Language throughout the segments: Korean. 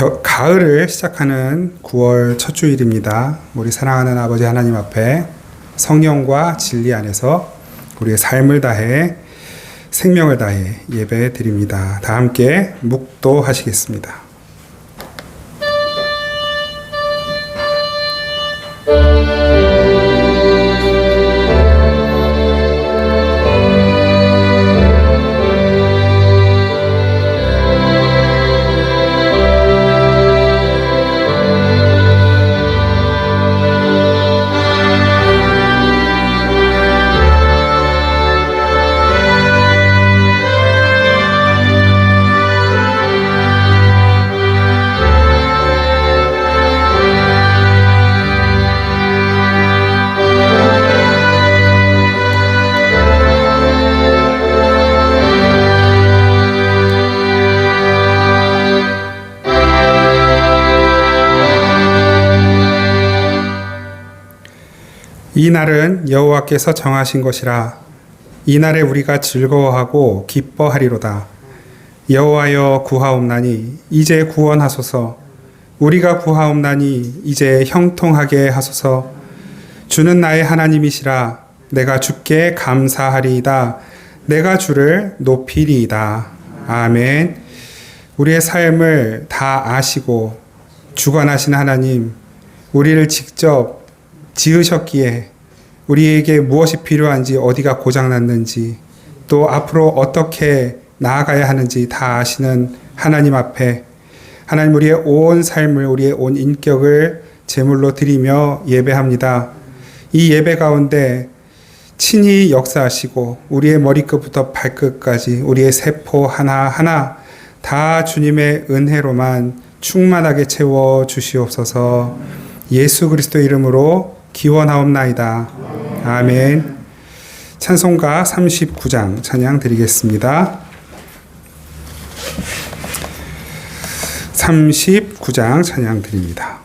가을을 시작하는 9월 첫 주일입니다. 우리 사랑하는 아버지 하나님 앞에 성령과 진리 안에서 우리의 삶을 다해 생명을 다해 예배 드립니다. 다 함께 묵도하시겠습니다. 이 날은 여호와께서 정하신 것이라. 이 날에 우리가 즐거워하고 기뻐하리로다. 여호와여 구하옵나니 이제 구원하소서. 우리가 구하옵나니 이제 형통하게 하소서. 주는 나의 하나님이시라. 내가 주께 감사하리이다. 내가 주를 높이리이다. 아멘. 우리의 삶을 다 아시고 주관하신 하나님, 우리를 직접 지으셨기에 우리에게 무엇이 필요한지, 어디가 고장났는지, 또 앞으로 어떻게 나아가야 하는지 다 아시는 하나님 앞에 하나님, 우리의 온 삶을, 우리의 온 인격을 제물로 드리며 예배합니다. 이 예배 가운데 친히 역사하시고 우리의 머리끝부터 발끝까지 우리의 세포 하나하나 다 주님의 은혜로만 충만하게 채워 주시옵소서. 예수 그리스도 이름으로 기원하옵나이다. 아멘. 찬송가 39장 찬양 드리겠습니다. 39장 찬양 드립니다.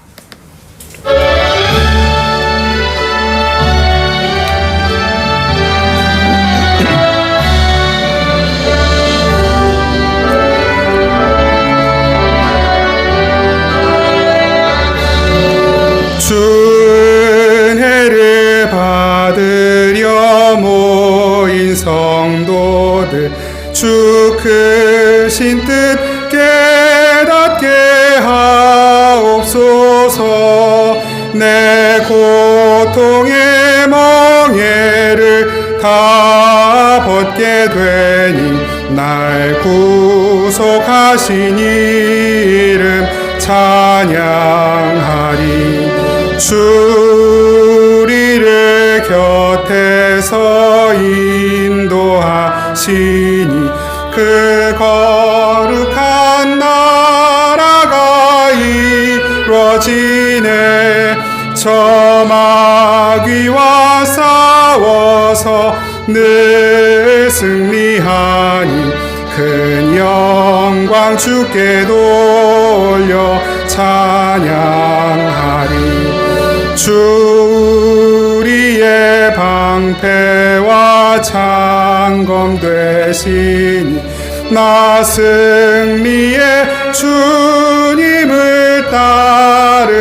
은혜를 받으려 모인 성도들, 주 크신 뜻 깨닫게 하옵소서. 내 고통의 멍에를 다 벗게 되니 날 구속하신 이름 찬양하리. 주 우리를 곁에서 인도하시니 그 거룩한 나라가 이루어지네. 저 마귀와 싸워서 늘 승리하니 큰 영광 주께 돌려 찬양하리. 주 우리의 방패와 창검 되시니 나 승리의 주님을 따릅니다.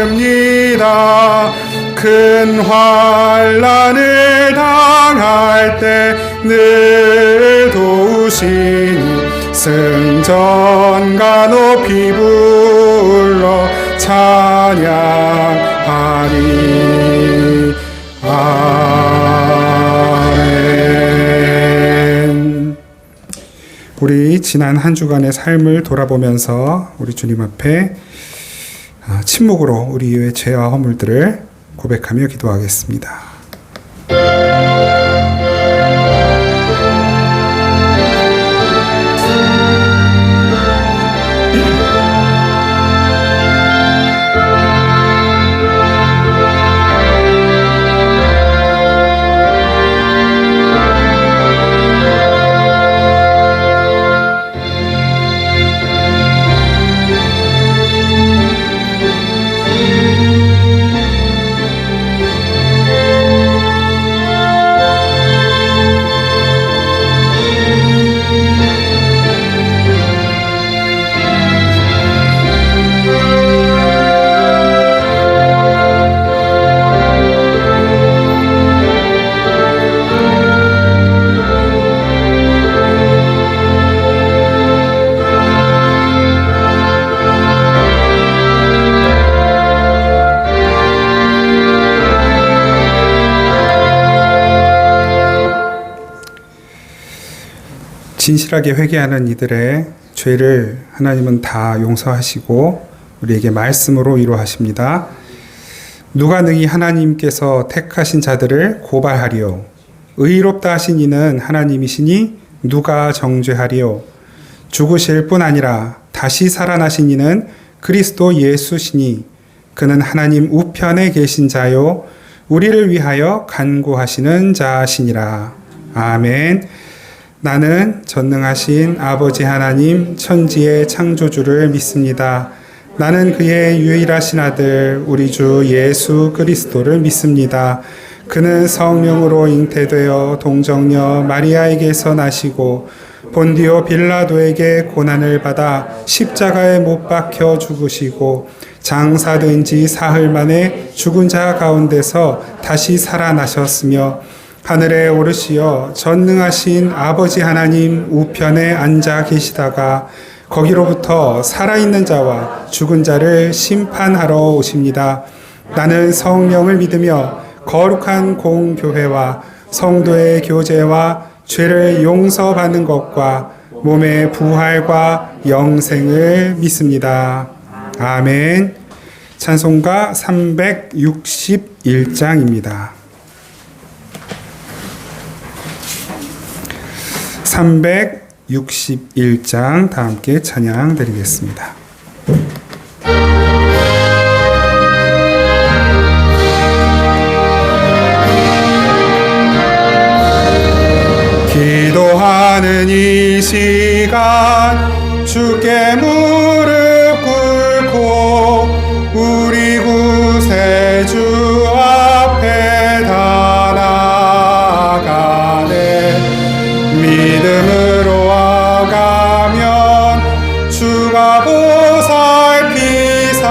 큰 환난을 당할 때 늘 도우시니 승전가 높이 불러 찬양하리. 아멘. 우리 지난 한 주간의 삶을 돌아보면서 우리 주님 앞에 침묵으로 우리의 죄와 허물들을 고백하며 기도하겠습니다. 진실하게 회개하는 이들의 죄를 하나님은 다 용서하시고 우리에게 말씀으로 위로하십니다. 누가 능히 하나님께서 택하신 자들을 고발하리요? 의롭다 하신 이는 하나님이시니 누가 정죄하리요? 죽으실 뿐 아니라 다시 살아나신 이는 그리스도 예수시니 그는 하나님 우편에 계신 자요 우리를 위하여 간구하시는 자시니라. 아멘. 나는 전능하신 아버지 하나님 천지의 창조주를 믿습니다. 나는 그의 유일하신 아들 우리 주 예수 그리스도를 믿습니다. 그는 성령으로 잉태되어 동정녀 마리아에게서 나시고 본디오 빌라도에게 고난을 받아 십자가에 못 박혀 죽으시고 장사된 지 사흘 만에 죽은 자 가운데서 다시 살아나셨으며 하늘에 오르시어 전능하신 아버지 하나님 우편에 앉아 계시다가 거기로부터 살아있는 자와 죽은 자를 심판하러 오십니다. 나는 성령을 믿으며 거룩한 공교회와 성도의 교제와 죄를 용서받는 것과 몸의 부활과 영생을 믿습니다. 아멘. 찬송가 361장입니다. 361장 다 함께 찬양 드리겠습니다. 기도하는 이 시간 주께 무릎 꿇고 우리 구세주 앞에 다 나아가네. 믿음으로 와가면 주가 보살피사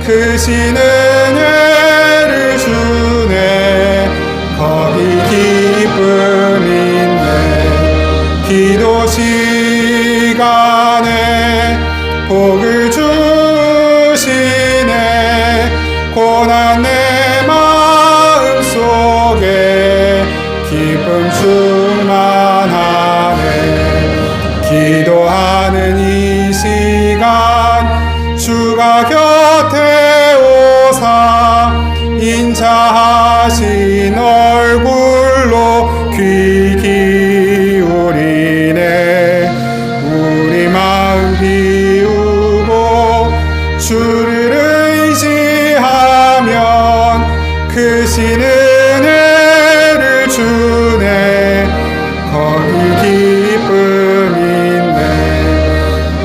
크신 은혜를 주네. 거기 기쁨 있네. 기도 시간에 복을 주시네. 고난 내 마음 속에 기쁨 충만하네. 기도하는 이 시간 주가 곁에 오사 인자하신 얼굴로 귀 기울이네. 우리 마음 비우고 주를 의지하면 크신 은혜를 주네. 거기 기쁨 있네.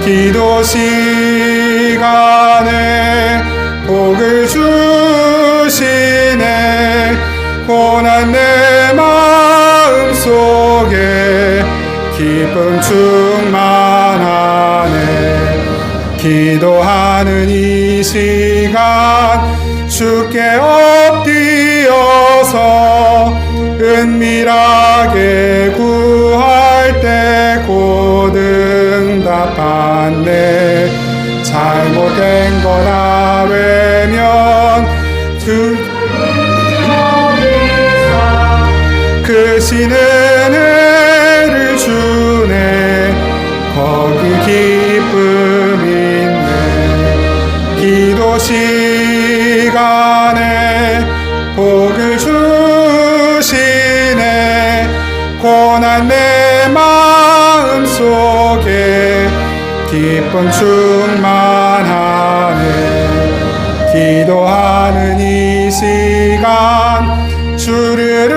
기도 시간에 복을 주시네. 고난 내 마음 속에 기쁨 충만하네. 기도하는 이 시간 주께 엎드려서 은밀하게 구할 때 곧 응답받네. 잘못된 거나 외면 크신 은혜를 주네. 거기 기쁨 있네. 기도 시간에 복을 주시네. 고난 내 마음 속에 기쁨 충만하네. 기도하는 이 시간 주를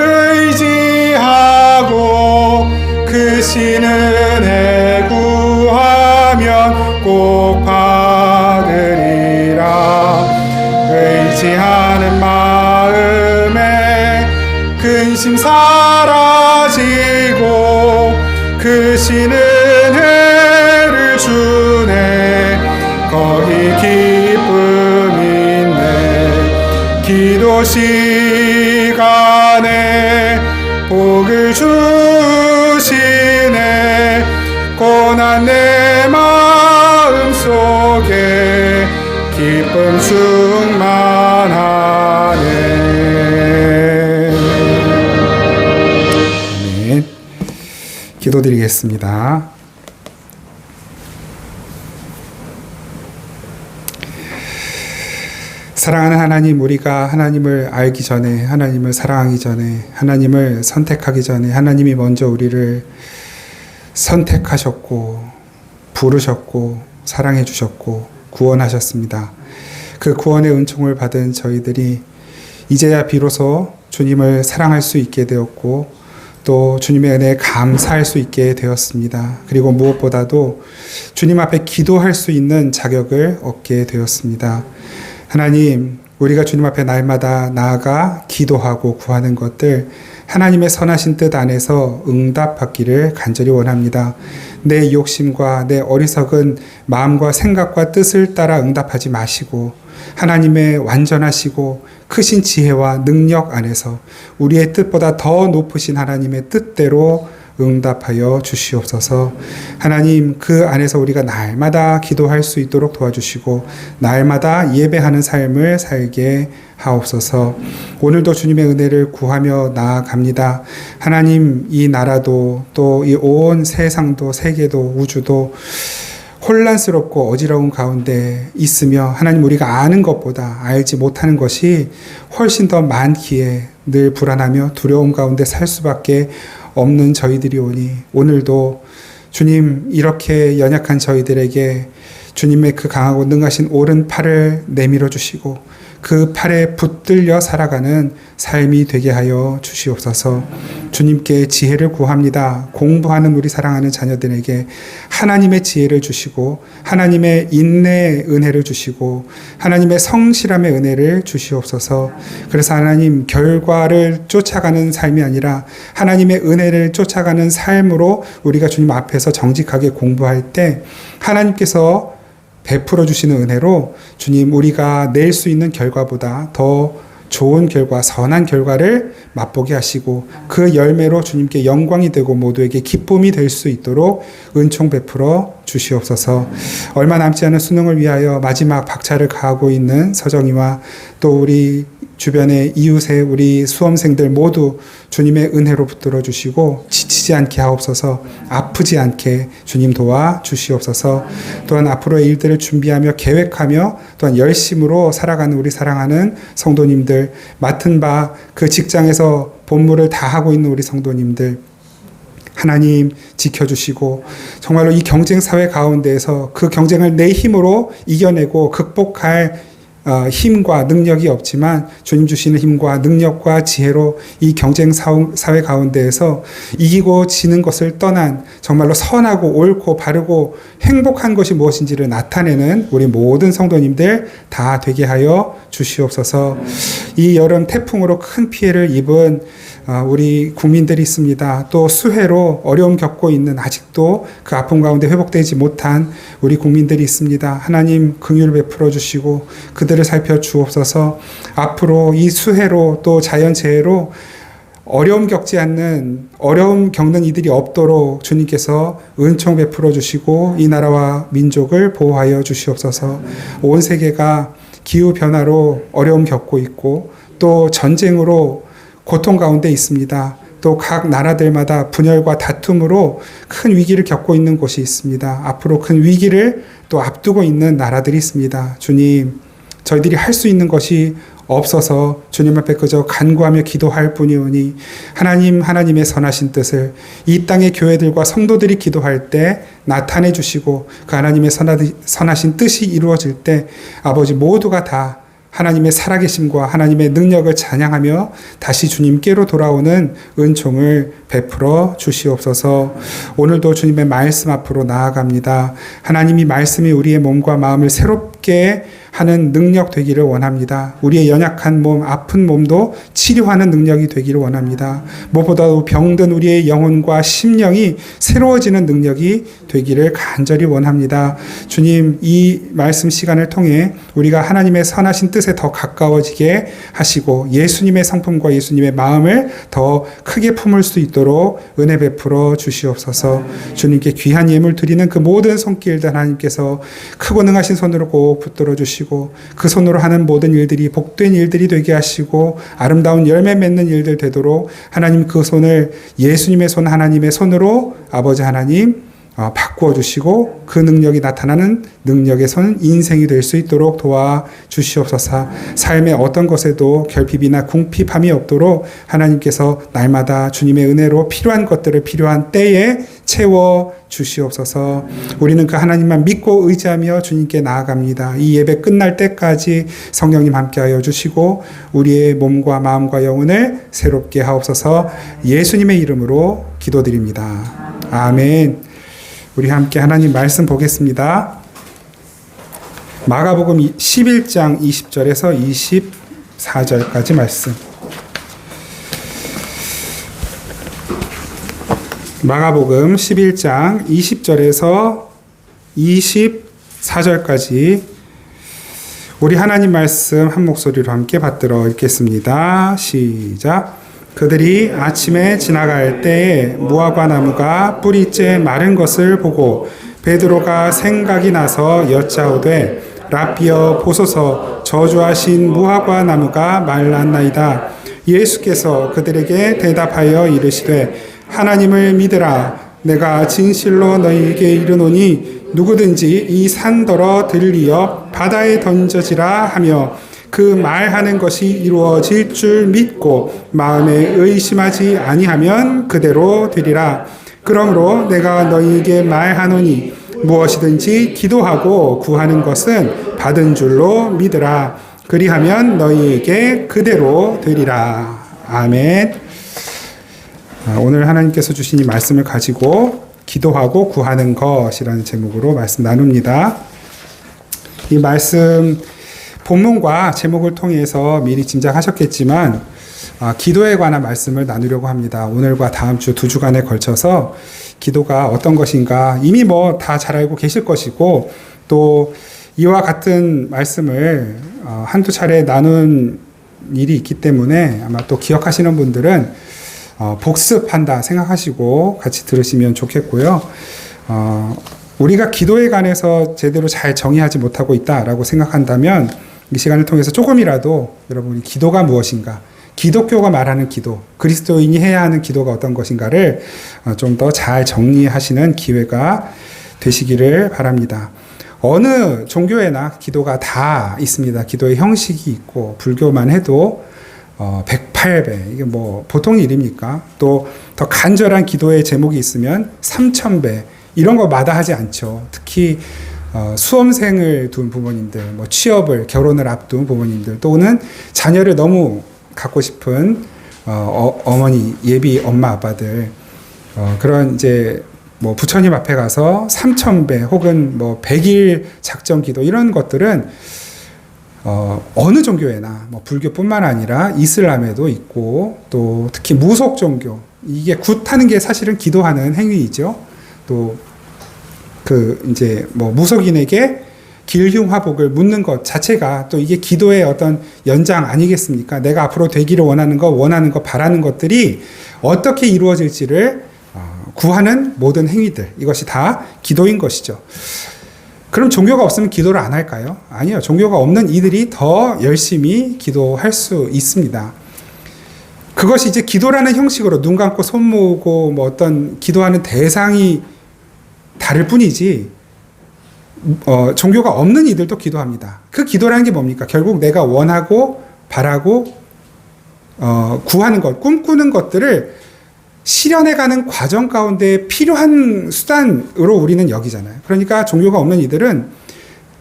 의지하고 크신 은혜 구하면 꼭 받으리라. 의지하는 마음에 근심 사라지고 크신 은혜를 주네. 거기 기쁨 있네. 기도 시간에 복을 주시네. 고난 내 마음 속에 기쁨 충만하네. 아멘. 기도 기도드리겠습니다. 사랑하는 하나님, 우리가 하나님을 알기 전에, 하나님을 사랑하기 전에, 하나님을 선택하기 전에 하나님이 먼저 우리를 선택하셨고 부르셨고 사랑해 주셨고 구원하셨습니다. 그 구원의 은총을 받은 저희들이 이제야 비로소 주님을 사랑할 수 있게 되었고 또 주님의 은혜에 감사할 수 있게 되었습니다. 그리고 무엇보다도 주님 앞에 기도할 수 있는 자격을 얻게 되었습니다. 하나님, 우리가 주님 앞에 날마다 나아가 기도하고 구하는 것들 하나님의 선하신 뜻 안에서 응답받기를 간절히 원합니다. 내 욕심과 내 어리석은 마음과 생각과 뜻을 따라 응답하지 마시고 하나님의 완전하시고 크신 지혜와 능력 안에서 우리의 뜻보다 더 높으신 하나님의 뜻대로 응답하여 주시옵소서. 하나님, 그 안에서 우리가 날마다 기도할 수 있도록 도와주시고 날마다 예배하는 삶을 살게 하옵소서. 오늘도 주님의 은혜를 구하며 나아갑니다. 하나님, 이 나라도 또 이 온 세상도 세계도 우주도 혼란스럽고 어지러운 가운데 있으며 하나님, 우리가 아는 것보다 알지 못하는 것이 훨씬 더 많기에 늘 불안하며 두려움 가운데 살 수밖에 없는 저희들이 오니 오늘도 주님, 이렇게 연약한 저희들에게 주님의 그 강하고 능하신 오른팔을 내밀어 주시고 그 팔에 붙들려 살아가는 삶이 되게 하여 주시옵소서. 주님께 지혜를 구합니다. 공부하는 우리 사랑하는 자녀들에게 하나님의 지혜를 주시고 하나님의 인내의 은혜를 주시고 하나님의 성실함의 은혜를 주시옵소서. 그래서 하나님, 결과를 쫓아가는 삶이 아니라 하나님의 은혜를 쫓아가는 삶으로 우리가 주님 앞에서 정직하게 공부할 때 하나님께서 베풀어 주시는 은혜로 주님, 우리가 낼 수 있는 결과보다 더 좋은 결과, 선한 결과를 맛보게 하시고 그 열매로 주님께 영광이 되고 모두에게 기쁨이 될 수 있도록 은총 베풀어 주시옵소서. 얼마 남지 않은 수능을 위하여 마지막 박차를 가하고 있는 서정이와 또 우리 주변의 이웃의 우리 수험생들 모두 주님의 은혜로 붙들어 주시고 지치지 않게 하옵소서. 아프지 않게 주님 도와 주시옵소서. 또한 앞으로의 일들을 준비하며 계획하며 또한 열심으로 살아가는 우리 사랑하는 성도님들, 맡은 바 그 직장에서 본무를 다하고 있는 우리 성도님들 하나님 지켜주시고 정말로 이 경쟁 사회 가운데에서 그 경쟁을 내 힘으로 이겨내고 극복할 힘과 능력이 없지만 주님 주시는 힘과 능력과 지혜로 이 경쟁 사회 가운데에서 이기고 지는 것을 떠난 정말로 선하고 옳고 바르고 행복한 것이 무엇인지를 나타내는 우리 모든 성도님들 다 되게 하여 주시옵소서. 이 여름 태풍으로 큰 피해를 입은 우리 국민들이 있습니다. 또 수해로 어려움 겪고 있는 아직도 그 아픔 가운데 회복되지 못한 우리 국민들이 있습니다. 하나님 긍휼 베풀어 주시고 그들을 살펴 주옵소서. 앞으로 이 수해로 또 자연재해로 어려움 겪는 이들이 없도록 주님께서 은총 베풀어 주시고 이 나라와 민족을 보호하여 주시옵소서. 온 세계가 기후변화로 어려움 겪고 있고 또 전쟁으로 고통 가운데 있습니다. 또 각 나라들마다 분열과 다툼으로 큰 위기를 겪고 있는 곳이 있습니다. 앞으로 큰 위기를 또 앞두고 있는 나라들이 있습니다. 주님, 저희들이 할 수 있는 것이 없어서 주님 앞에 그저 간구하며 기도할 뿐이오니 하나님, 하나님의 선하신 뜻을 이 땅의 교회들과 성도들이 기도할 때 나타내 주시고 그 하나님의 선하신 뜻이 이루어질 때 아버지 모두가 다 하나님의 살아계심과 하나님의 능력을 찬양하며 다시 주님께로 돌아오는 은총을 베풀어 주시옵소서. 오늘도 주님의 말씀 앞으로 나아갑니다. 하나님이 말씀이 우리의 몸과 마음을 새롭게 하는 능력 되기를 원합니다. 우리의 연약한 몸, 아픈 몸도 치료하는 능력이 되기를 원합니다. 무엇보다도 병든 우리의 영혼과 심령이 새로워지는 능력이 되기를 간절히 원합니다. 주님, 이 말씀 시간을 통해 우리가 하나님의 선하신 뜻에 더 가까워지게 하시고 예수님의 성품과 예수님의 마음을 더 크게 품을 수 있도록 은혜 베풀어 주시옵소서. 주님께 귀한 예물 드리는 그 모든 손길들 하나님께서 크고 능하신 손으로 꼭 붙들어 주시고 주시고 그 손으로 하는 모든 일들이 복된 일들이 되게 하시고 아름다운 열매 맺는 일들 되도록 하나님 그 손을 예수님의 손 하나님의 손으로 아버지 하나님 바꾸어 주시고 그 능력이 나타나는 능력의 손 인생이 될 수 있도록 도와 주시옵소서. 삶의 어떤 것에도 결핍이나 궁핍함이 없도록 하나님께서 날마다 주님의 은혜로 필요한 것들을 필요한 때에 채워 주시옵소서. 우리는 그 하나님만 믿고 의지하며 주님께 나아갑니다. 이 예배 끝날 때까지 성령님 함께하여 주시고 우리의 몸과 마음과 영혼을 새롭게 하옵소서. 예수님의 이름으로 기도드립니다. 아멘. 우리 함께 하나님 말씀 보겠습니다. 마가복음 11장 20절에서 24절까지 말씀. 마가복음 11장 20절에서 24절까지 우리 하나님 말씀 한 목소리로 함께 받들어 읽겠습니다. 시작. 그들이 아침에 지나갈 때에 무화과 나무가 뿌리째 마른 것을 보고 베드로가 생각이 나서 여짜오되 라삐어 보소서 저주하신 무화과 나무가 말랐나이다. 예수께서 그들에게 대답하여 이르시되 하나님을 믿으라. 내가 진실로 너희에게 이르노니 누구든지 이 산더러 들리어 바다에 던져지라 하며 그 말하는 것이 이루어질 줄 믿고 마음에 의심하지 아니하면 그대로 되리라. 그러므로 내가 너희에게 말하노니 무엇이든지 기도하고 구하는 것은 받은 줄로 믿으라. 그리하면 너희에게 그대로 되리라. 아멘. 오늘 하나님께서 주신 이 말씀을 가지고 기도하고 구하는 것이라는 제목으로 말씀 나눕니다. 이 말씀 본문과 제목을 통해서 미리 짐작하셨겠지만 기도에 관한 말씀을 나누려고 합니다. 오늘과 다음 주 2주간에 걸쳐서 기도가 어떤 것인가 이미 뭐 다 잘 알고 계실 것이고 또 이와 같은 말씀을 한두 차례 나눈 일이 있기 때문에 아마 또 기억하시는 분들은 복습한다 생각하시고 같이 들으시면 좋겠고요. 우리가 기도에 관해서 제대로 잘 정의하지 못하고 있다라고 생각한다면 이 시간을 통해서 조금이라도 여러분이 기도가 무엇인가, 기독교가 말하는 기도, 그리스도인이 해야 하는 기도가 어떤 것인가를 좀 더 잘 정리하시는 기회가 되시기를 바랍니다. 어느 종교에나 기도가 다 있습니다. 기도의 형식이 있고 불교만 해도 108배, 이게 뭐 보통 일입니까? 또 더 간절한 기도의 제목이 있으면 3000배, 이런 거 마다하지 않죠. 특히 수험생을 둔 부모님들, 뭐 취업을, 결혼을 앞둔 부모님들, 또는 자녀를 너무 갖고 싶은 어머니, 예비 엄마 아빠들, 그런 이제 뭐 부처님 앞에 가서 3000배 혹은 뭐 100일 작정 기도 이런 것들은 어느 종교에나 뭐 불교뿐만 아니라 이슬람에도 있고 또 특히 무속 종교, 이게 굿하는 게 사실은 기도하는 행위이죠. 또 그 이제 뭐 무속인에게 길흉화복을 묻는 것 자체가 또 이게 기도의 어떤 연장 아니겠습니까? 내가 앞으로 되기를 원하는 거, 바라는 것들이 어떻게 이루어질지를 구하는 모든 행위들, 이것이 다 기도인 것이죠. 그럼 종교가 없으면 기도를 안 할까요? 아니요. 종교가 없는 이들이 더 열심히 기도할 수 있습니다. 그것이 이제 기도라는 형식으로 눈 감고 손 모으고 뭐 어떤 기도하는 대상이 다를 뿐이지 종교가 없는 이들도 기도합니다. 그 기도라는 게 뭡니까? 결국 내가 원하고 바라고 구하는 것, 꿈꾸는 것들을 실현해가는 과정 가운데 필요한 수단으로 우리는 여기잖아요. 그러니까 종교가 없는 이들은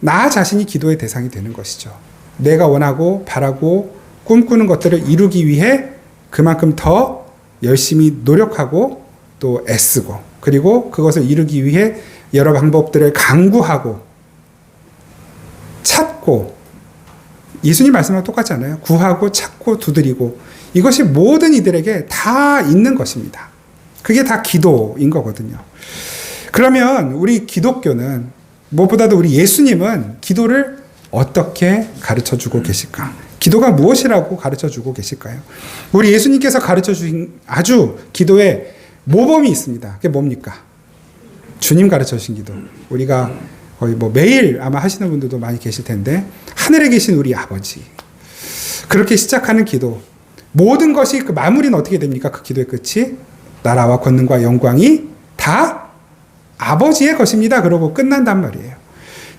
나 자신이 기도의 대상이 되는 것이죠. 내가 원하고 바라고 꿈꾸는 것들을 이루기 위해 그만큼 더 열심히 노력하고 또 애쓰고, 그리고 그것을 이루기 위해 여러 방법들을 강구하고 찾고, 예수님 말씀과 똑같지 않아요? 구하고 찾고 두드리고, 이것이 모든 이들에게 다 있는 것입니다. 그게 다 기도인 거거든요. 그러면 우리 기독교는, 무엇보다도 우리 예수님은 기도를 어떻게 가르쳐 주고 계실까? 기도가 무엇이라고 가르쳐 주고 계실까요? 우리 예수님께서 가르쳐 주신 아주 기도의 모범이 있습니다. 그게 뭡니까? 주님 가르쳐 주신 기도. 우리가 거의 뭐 매일 아마 하시는 분들도 많이 계실 텐데, 하늘에 계신 우리 아버지. 그렇게 시작하는 기도. 모든 것이 그 마무리는 어떻게 됩니까? 그 기도의 끝이 나라와 권능과 영광이 다 아버지의 것입니다. 그러고 끝난단 말이에요.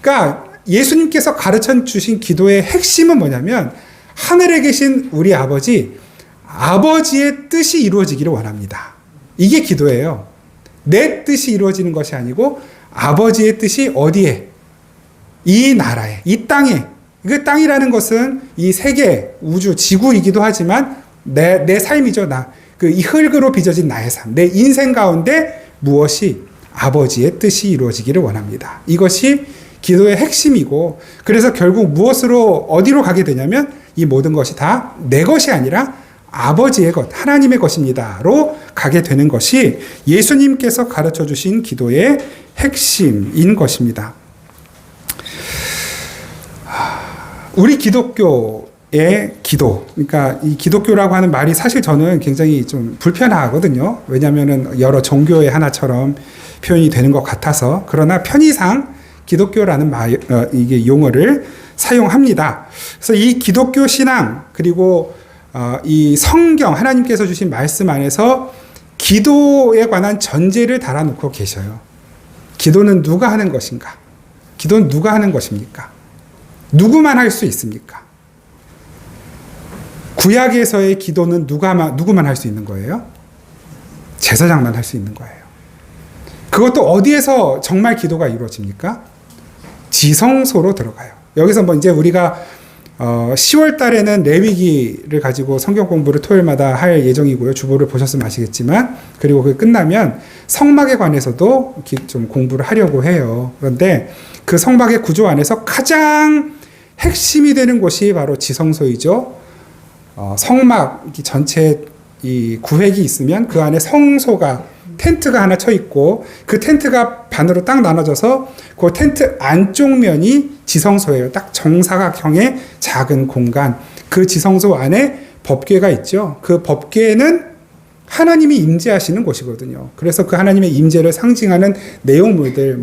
그러니까 예수님께서 가르쳐 주신 기도의 핵심은 뭐냐면 하늘에 계신 우리 아버지, 아버지의 뜻이 이루어지기를 원합니다. 이게 기도예요. 내 뜻이 이루어지는 것이 아니고 아버지의 뜻이 어디에? 이 나라에, 이 땅에. 그 땅이라는 것은 이 세계, 우주, 지구이기도 하지만 내 삶이죠. 이 흙으로 빚어진 나의 삶. 내 인생 가운데 무엇이 아버지의 뜻이 이루어지기를 원합니다. 이것이 기도의 핵심이고, 그래서 결국 무엇으로, 어디로 가게 되냐면 이 모든 것이 다 내 것이 아니라 아버지의 것, 하나님의 것입니다로 가게 되는 것이 예수님께서 가르쳐 주신 기도의 핵심인 것입니다. 우리 기독교의 기도, 그러니까 이 기독교라고 하는 말이 사실 저는 굉장히 좀 불편하거든요. 왜냐하면 여러 종교의 하나처럼 표현이 되는 것 같아서. 그러나 편의상 기독교라는 이게 용어를 사용합니다. 그래서 이 기독교 신앙, 그리고 이 성경, 하나님께서 주신 말씀 안에서 기도에 관한 전제를 달아놓고 계셔요. 기도는 누가 하는 것인가? 기도는 누가 하는 것입니까? 누구만 할 수 있습니까? 구약에서의 기도는 누구만 할 수 있는 거예요? 제사장만 할 수 있는 거예요. 그것도 어디에서 정말 기도가 이루어집니까? 지성소로 들어가요. 여기서 이제 우리가 10월 달에는 레위기를 가지고 성경 공부를 토요일마다 할 예정이고요. 주보를 보셨으면 아시겠지만, 그리고 그게 끝나면 성막에 관해서도 좀 공부를 하려고 해요. 그런데 그 성막의 구조 안에서 가장 핵심이 되는 곳이 바로 지성소이죠. 성막 전체 이 구획이 있으면 그 안에 성소가, 텐트가 하나 쳐 있고, 그 텐트가 반으로 딱 나눠져서 그 텐트 안쪽 면이 지성소예요. 딱 정사각형의 작은 공간. 그 지성소 안에 법궤가 있죠. 그 법궤는 하나님이 임재하시는 곳이거든요. 그래서 그 하나님의 임재를 상징하는 내용물들,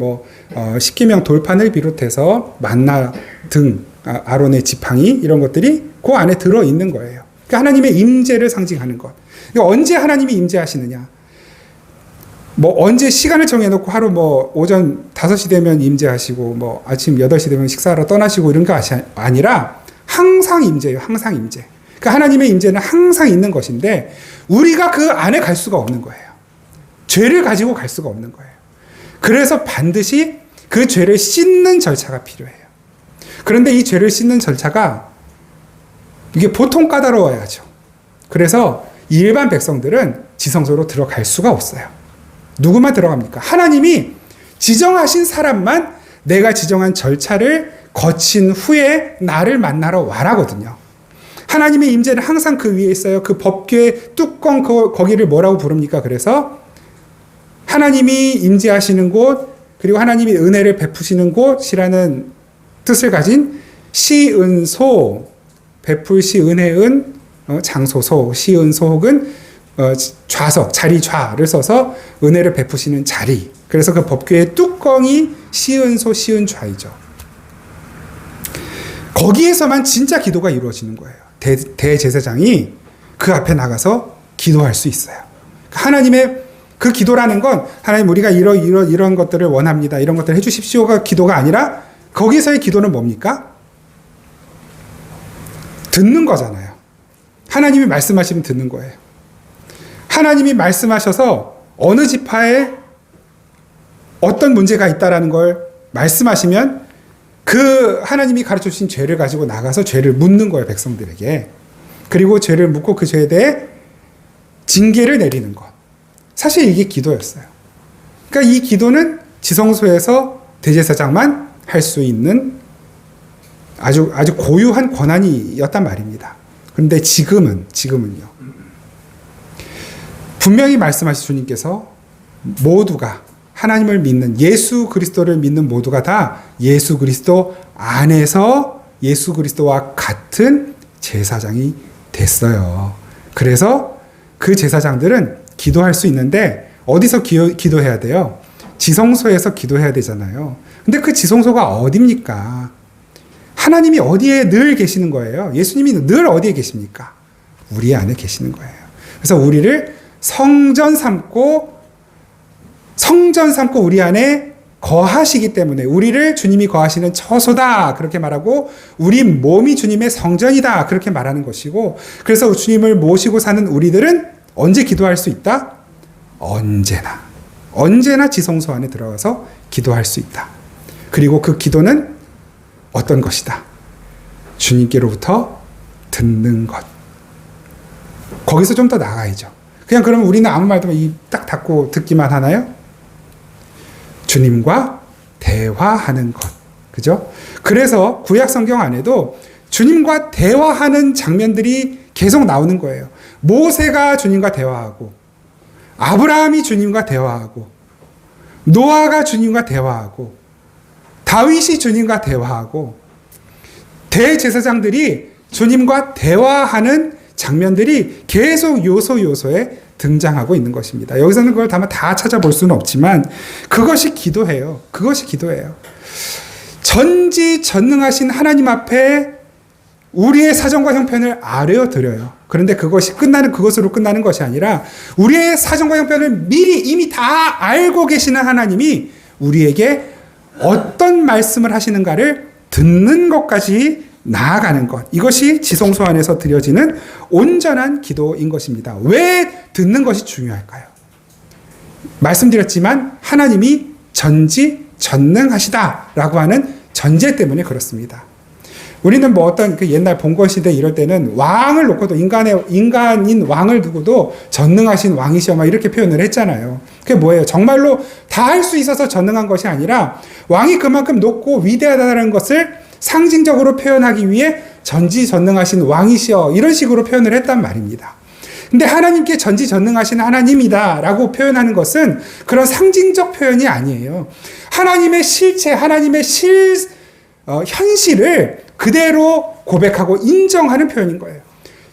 십계명 돌판을 비롯해서 만나 등, 아론의 지팡이, 이런 것들이 그 안에 들어 있는 거예요. 그러니까 하나님의 임재를 상징하는 것. 그러니까 언제 하나님이 임재하시느냐? 언제 시간을 정해놓고 하루 오전 5시 되면 임재하시고, 아침 8시 되면 식사하러 떠나시고 이런 거 아니라 항상 임재예요. 항상 임재. 그러니까 하나님의 임재는 항상 있는 것인데 우리가 그 안에 갈 수가 없는 거예요. 죄를 가지고 갈 수가 없는 거예요. 그래서 반드시 그 죄를 씻는 절차가 필요해요. 그런데 이 죄를 씻는 절차가 이게 보통 까다로워야죠. 그래서 일반 백성들은 지성소로 들어갈 수가 없어요. 누구만 들어갑니까? 하나님이 지정하신 사람만 내가 지정한 절차를 거친 후에 나를 만나러 와라거든요. 하나님의 임재는 항상 그 위에 있어요. 그 법궤 뚜껑 거기를 뭐라고 부릅니까? 그래서 하나님이 임재하시는 곳, 그리고 하나님이 은혜를 베푸시는 곳이라는 뜻을 가진 시은소, 베풀시 은혜은 장소소, 시은소 혹은 좌석, 자리 좌를 써서 은혜를 베푸시는 자리. 그래서 그 법궤의 뚜껑이 시은소, 시은좌이죠. 거기에서만 진짜 기도가 이루어지는 거예요. 대제사장이 그 앞에 나가서 기도할 수 있어요. 하나님의 그 기도라는 건 하나님 우리가 이런 것들을 원합니다. 이런 것들을 해주십시오가 기도가 아니라 거기서의 기도는 뭡니까? 듣는 거잖아요. 하나님이 말씀하시면 듣는 거예요. 하나님이 말씀하셔서 어느 지파에 어떤 문제가 있다라는 걸 말씀하시면 그 하나님이 가르쳐 주신 죄를 가지고 나가서 죄를 묻는 거예요, 백성들에게. 그리고 죄를 묻고 그 죄에 대해 징계를 내리는 것. 사실 이게 기도였어요. 그러니까 이 기도는 지성소에서 대제사장만 할 수 있는 아주 고유한 권한이었단 말입니다. 그런데 지금은요. 분명히 말씀하신 주님께서 모두가 하나님을 믿는, 예수 그리스도를 믿는 모두가 다 예수 그리스도 안에서 예수 그리스도와 같은 제사장이 됐어요. 그래서 그 제사장들은 기도할 수 있는데 어디서 기도해야 돼요? 지성소에서 기도해야 되잖아요. 근데 그 지성소가 어딥니까? 하나님이 어디에 늘 계시는 거예요? 예수님이 늘 어디에 계십니까? 우리 안에 계시는 거예요. 그래서 우리를 성전 삼고 우리 안에 거하시기 때문에 우리를 주님이 거하시는 처소다 그렇게 말하고 우리 몸이 주님의 성전이다 그렇게 말하는 것이고, 그래서 주님을 모시고 사는 우리들은 언제 기도할 수 있다? 언제나 지성소 안에 들어가서 기도할 수 있다. 그리고 그 기도는 어떤 것이다? 주님께로부터 듣는 것. 거기서 좀 더 나가야죠. 그냥 그러면 우리는 아무 말도 입 딱 닫고 듣기만 하나요? 주님과 대화하는 것. 그죠? 그래서 구약 성경 안에도 주님과 대화하는 장면들이 계속 나오는 거예요. 모세가 주님과 대화하고, 아브라함이 주님과 대화하고, 노아가 주님과 대화하고, 다윗이 주님과 대화하고, 대제사장들이 주님과 대화하는 장면들이 계속 요소에 등장하고 있는 것입니다. 여기서는 그걸 다 찾아볼 수는 없지만 그것이 기도예요. 전지전능하신 하나님 앞에 우리의 사정과 형편을 아뢰어드려요. 그런데 그것으로 끝나는 것이 아니라 우리의 사정과 형편을 미리 이미 다 알고 계시는 하나님이 우리에게 어떤 말씀을 하시는가를 듣는 것까지 나아가는 것. 이것이 지성소 안에서 드려지는 온전한 기도인 것입니다. 왜 듣는 것이 중요할까요? 말씀드렸지만 하나님이 전지전능하시다라고 하는 전제 때문에 그렇습니다. 우리는 어떤 그 옛날 봉건시대 이럴 때는 왕을 놓고도 인간인 왕을 두고도 전능하신 왕이시여 막 이렇게 표현을 했잖아요. 그게 뭐예요? 정말로 다 할 수 있어서 전능한 것이 아니라 왕이 그만큼 높고 위대하다는 것을 상징적으로 표현하기 위해 전지전능하신 왕이시여 이런 식으로 표현을 했단 말입니다. 근데 하나님께 전지전능하신 하나님이다라고 표현하는 것은 그런 상징적 표현이 아니에요. 하나님의 실체, 하나님의 현실을 그대로 고백하고 인정하는 표현인 거예요.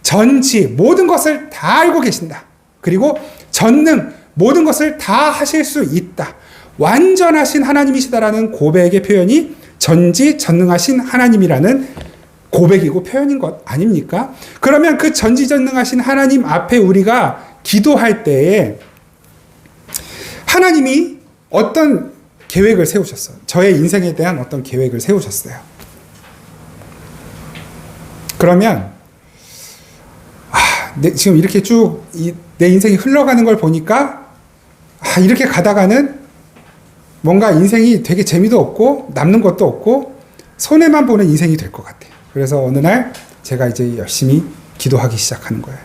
전지, 모든 것을 다 알고 계신다. 그리고 전능, 모든 것을 다 하실 수 있다. 완전하신 하나님이시다라는 고백의 표현이 전지전능하신 하나님이라는 고백이고 표현인 것 아닙니까? 그러면 그 전지전능하신 하나님 앞에 우리가 기도할 때에 하나님이 어떤 계획을 세우셨어요. 저의 인생에 대한 어떤 계획을 세우셨어요. 그러면 지금 이렇게 쭉 내 인생이 흘러가는 걸 보니까 이렇게 가다가는 뭔가 인생이 되게 재미도 없고 남는 것도 없고 손해만 보는 인생이 될 것 같아요. 그래서 어느 날 제가 이제 열심히 기도하기 시작하는 거예요.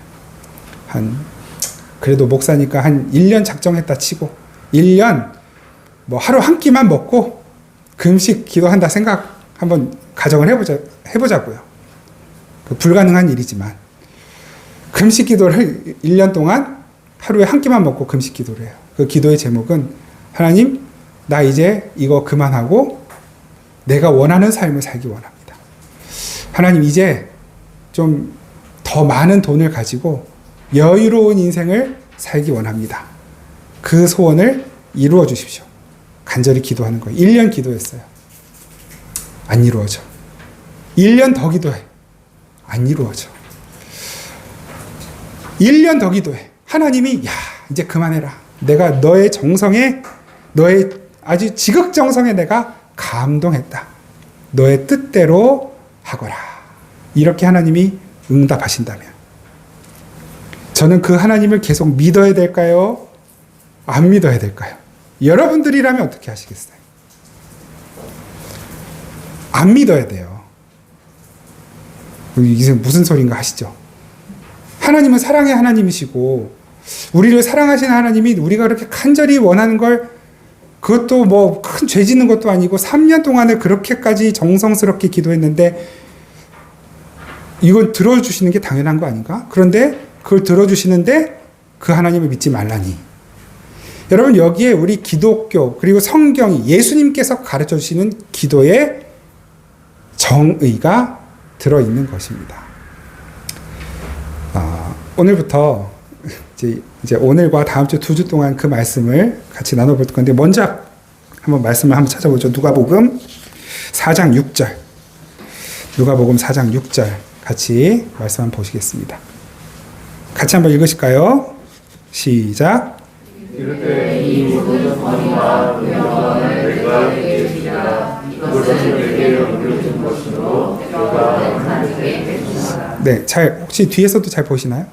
그래도 목사니까 한 1년 작정했다 치고 1년 하루 한 끼만 먹고 금식 기도한다 생각 한번 가정을 해보자고요. 불가능한 일이지만 금식 기도를 1년 동안 하루에 한 끼만 먹고 금식 기도를 해요. 그 기도의 제목은 하나님, 나 이제 이거 그만하고 내가 원하는 삶을 살기 원합니다. 하나님, 이제 좀 더 많은 돈을 가지고 여유로운 인생을 살기 원합니다. 그 소원을 이루어 주십시오. 간절히 기도하는 거예요. 1년 기도했어요. 안 이루어져. 1년 더 기도해. 안 이루어져. 1년 더 기도해. 하나님이 이제 그만해라. 내가 너의 정성에, 너의 아주 지극정성에 내가 감동했다. 너의 뜻대로 하거라. 이렇게 하나님이 응답하신다면 저는 그 하나님을 계속 믿어야 될까요? 안 믿어야 될까요? 여러분들이라면 어떻게 하시겠어요? 안 믿어야 돼요. 이게 무슨 소린가 하시죠? 하나님은 사랑의 하나님이시고 우리를 사랑하시는 하나님이 우리가 그렇게 간절히 원하는 걸 그것도 큰 죄 짓는 것도 아니고 3년 동안을 그렇게까지 정성스럽게 기도했는데 이걸 들어주시는 게 당연한 거 아닌가? 그런데 그걸 들어주시는데 그 하나님을 믿지 말라니. 여러분, 여기에 우리 기독교 그리고 성경이 예수님께서 가르쳐 주시는 기도의 정의가 들어있는 것입니다. 오늘부터 이제 오늘과 다음 주 2주 동안 그 말씀을 같이 나눠볼 건데 먼저 한번 말씀을 한번 찾아보죠. 누가복음 4장 6절. 누가복음 4장 6절 같이 말씀 한번 보시겠습니다. 같이 한번 읽으실까요? 시작. 이르되 이 모든 권위와 영광을 내가 내게 주리라. 이것은 내게 넘겨준 것으로 내가 하나님께 베푸노라. 네, 혹시 뒤에서도 잘 보시나요?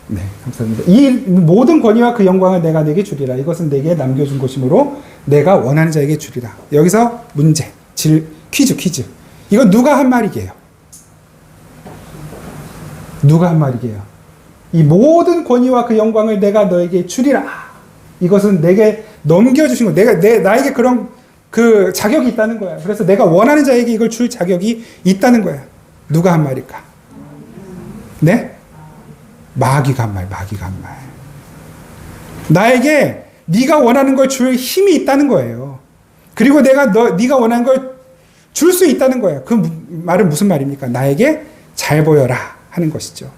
네, 감사합니다. 이 모든 권위와 그 영광을 내가 내게 주리라. 이것은 내게 남겨준 것이므로 내가 원하는 자에게 주리라. 여기서 문제, 퀴즈. 이건 누가 한 말이게요? 누가 한 말이게요? 이 모든 권위와 그 영광을 내가 너에게 주리라. 이것은 내게 넘겨주신 거. 나에게 그런 그 자격이 있다는 거야. 그래서 내가 원하는 자에게 이걸 줄 자격이 있다는 거야. 누가 한 말일까? 네? 마귀가 한 말. 나에게 네가 원하는 걸 줄 힘이 있다는 거예요. 그리고 네가 원하는 걸 줄 수 있다는 거예요. 그 말은 무슨 말입니까? 나에게 잘 보여라 하는 것이죠.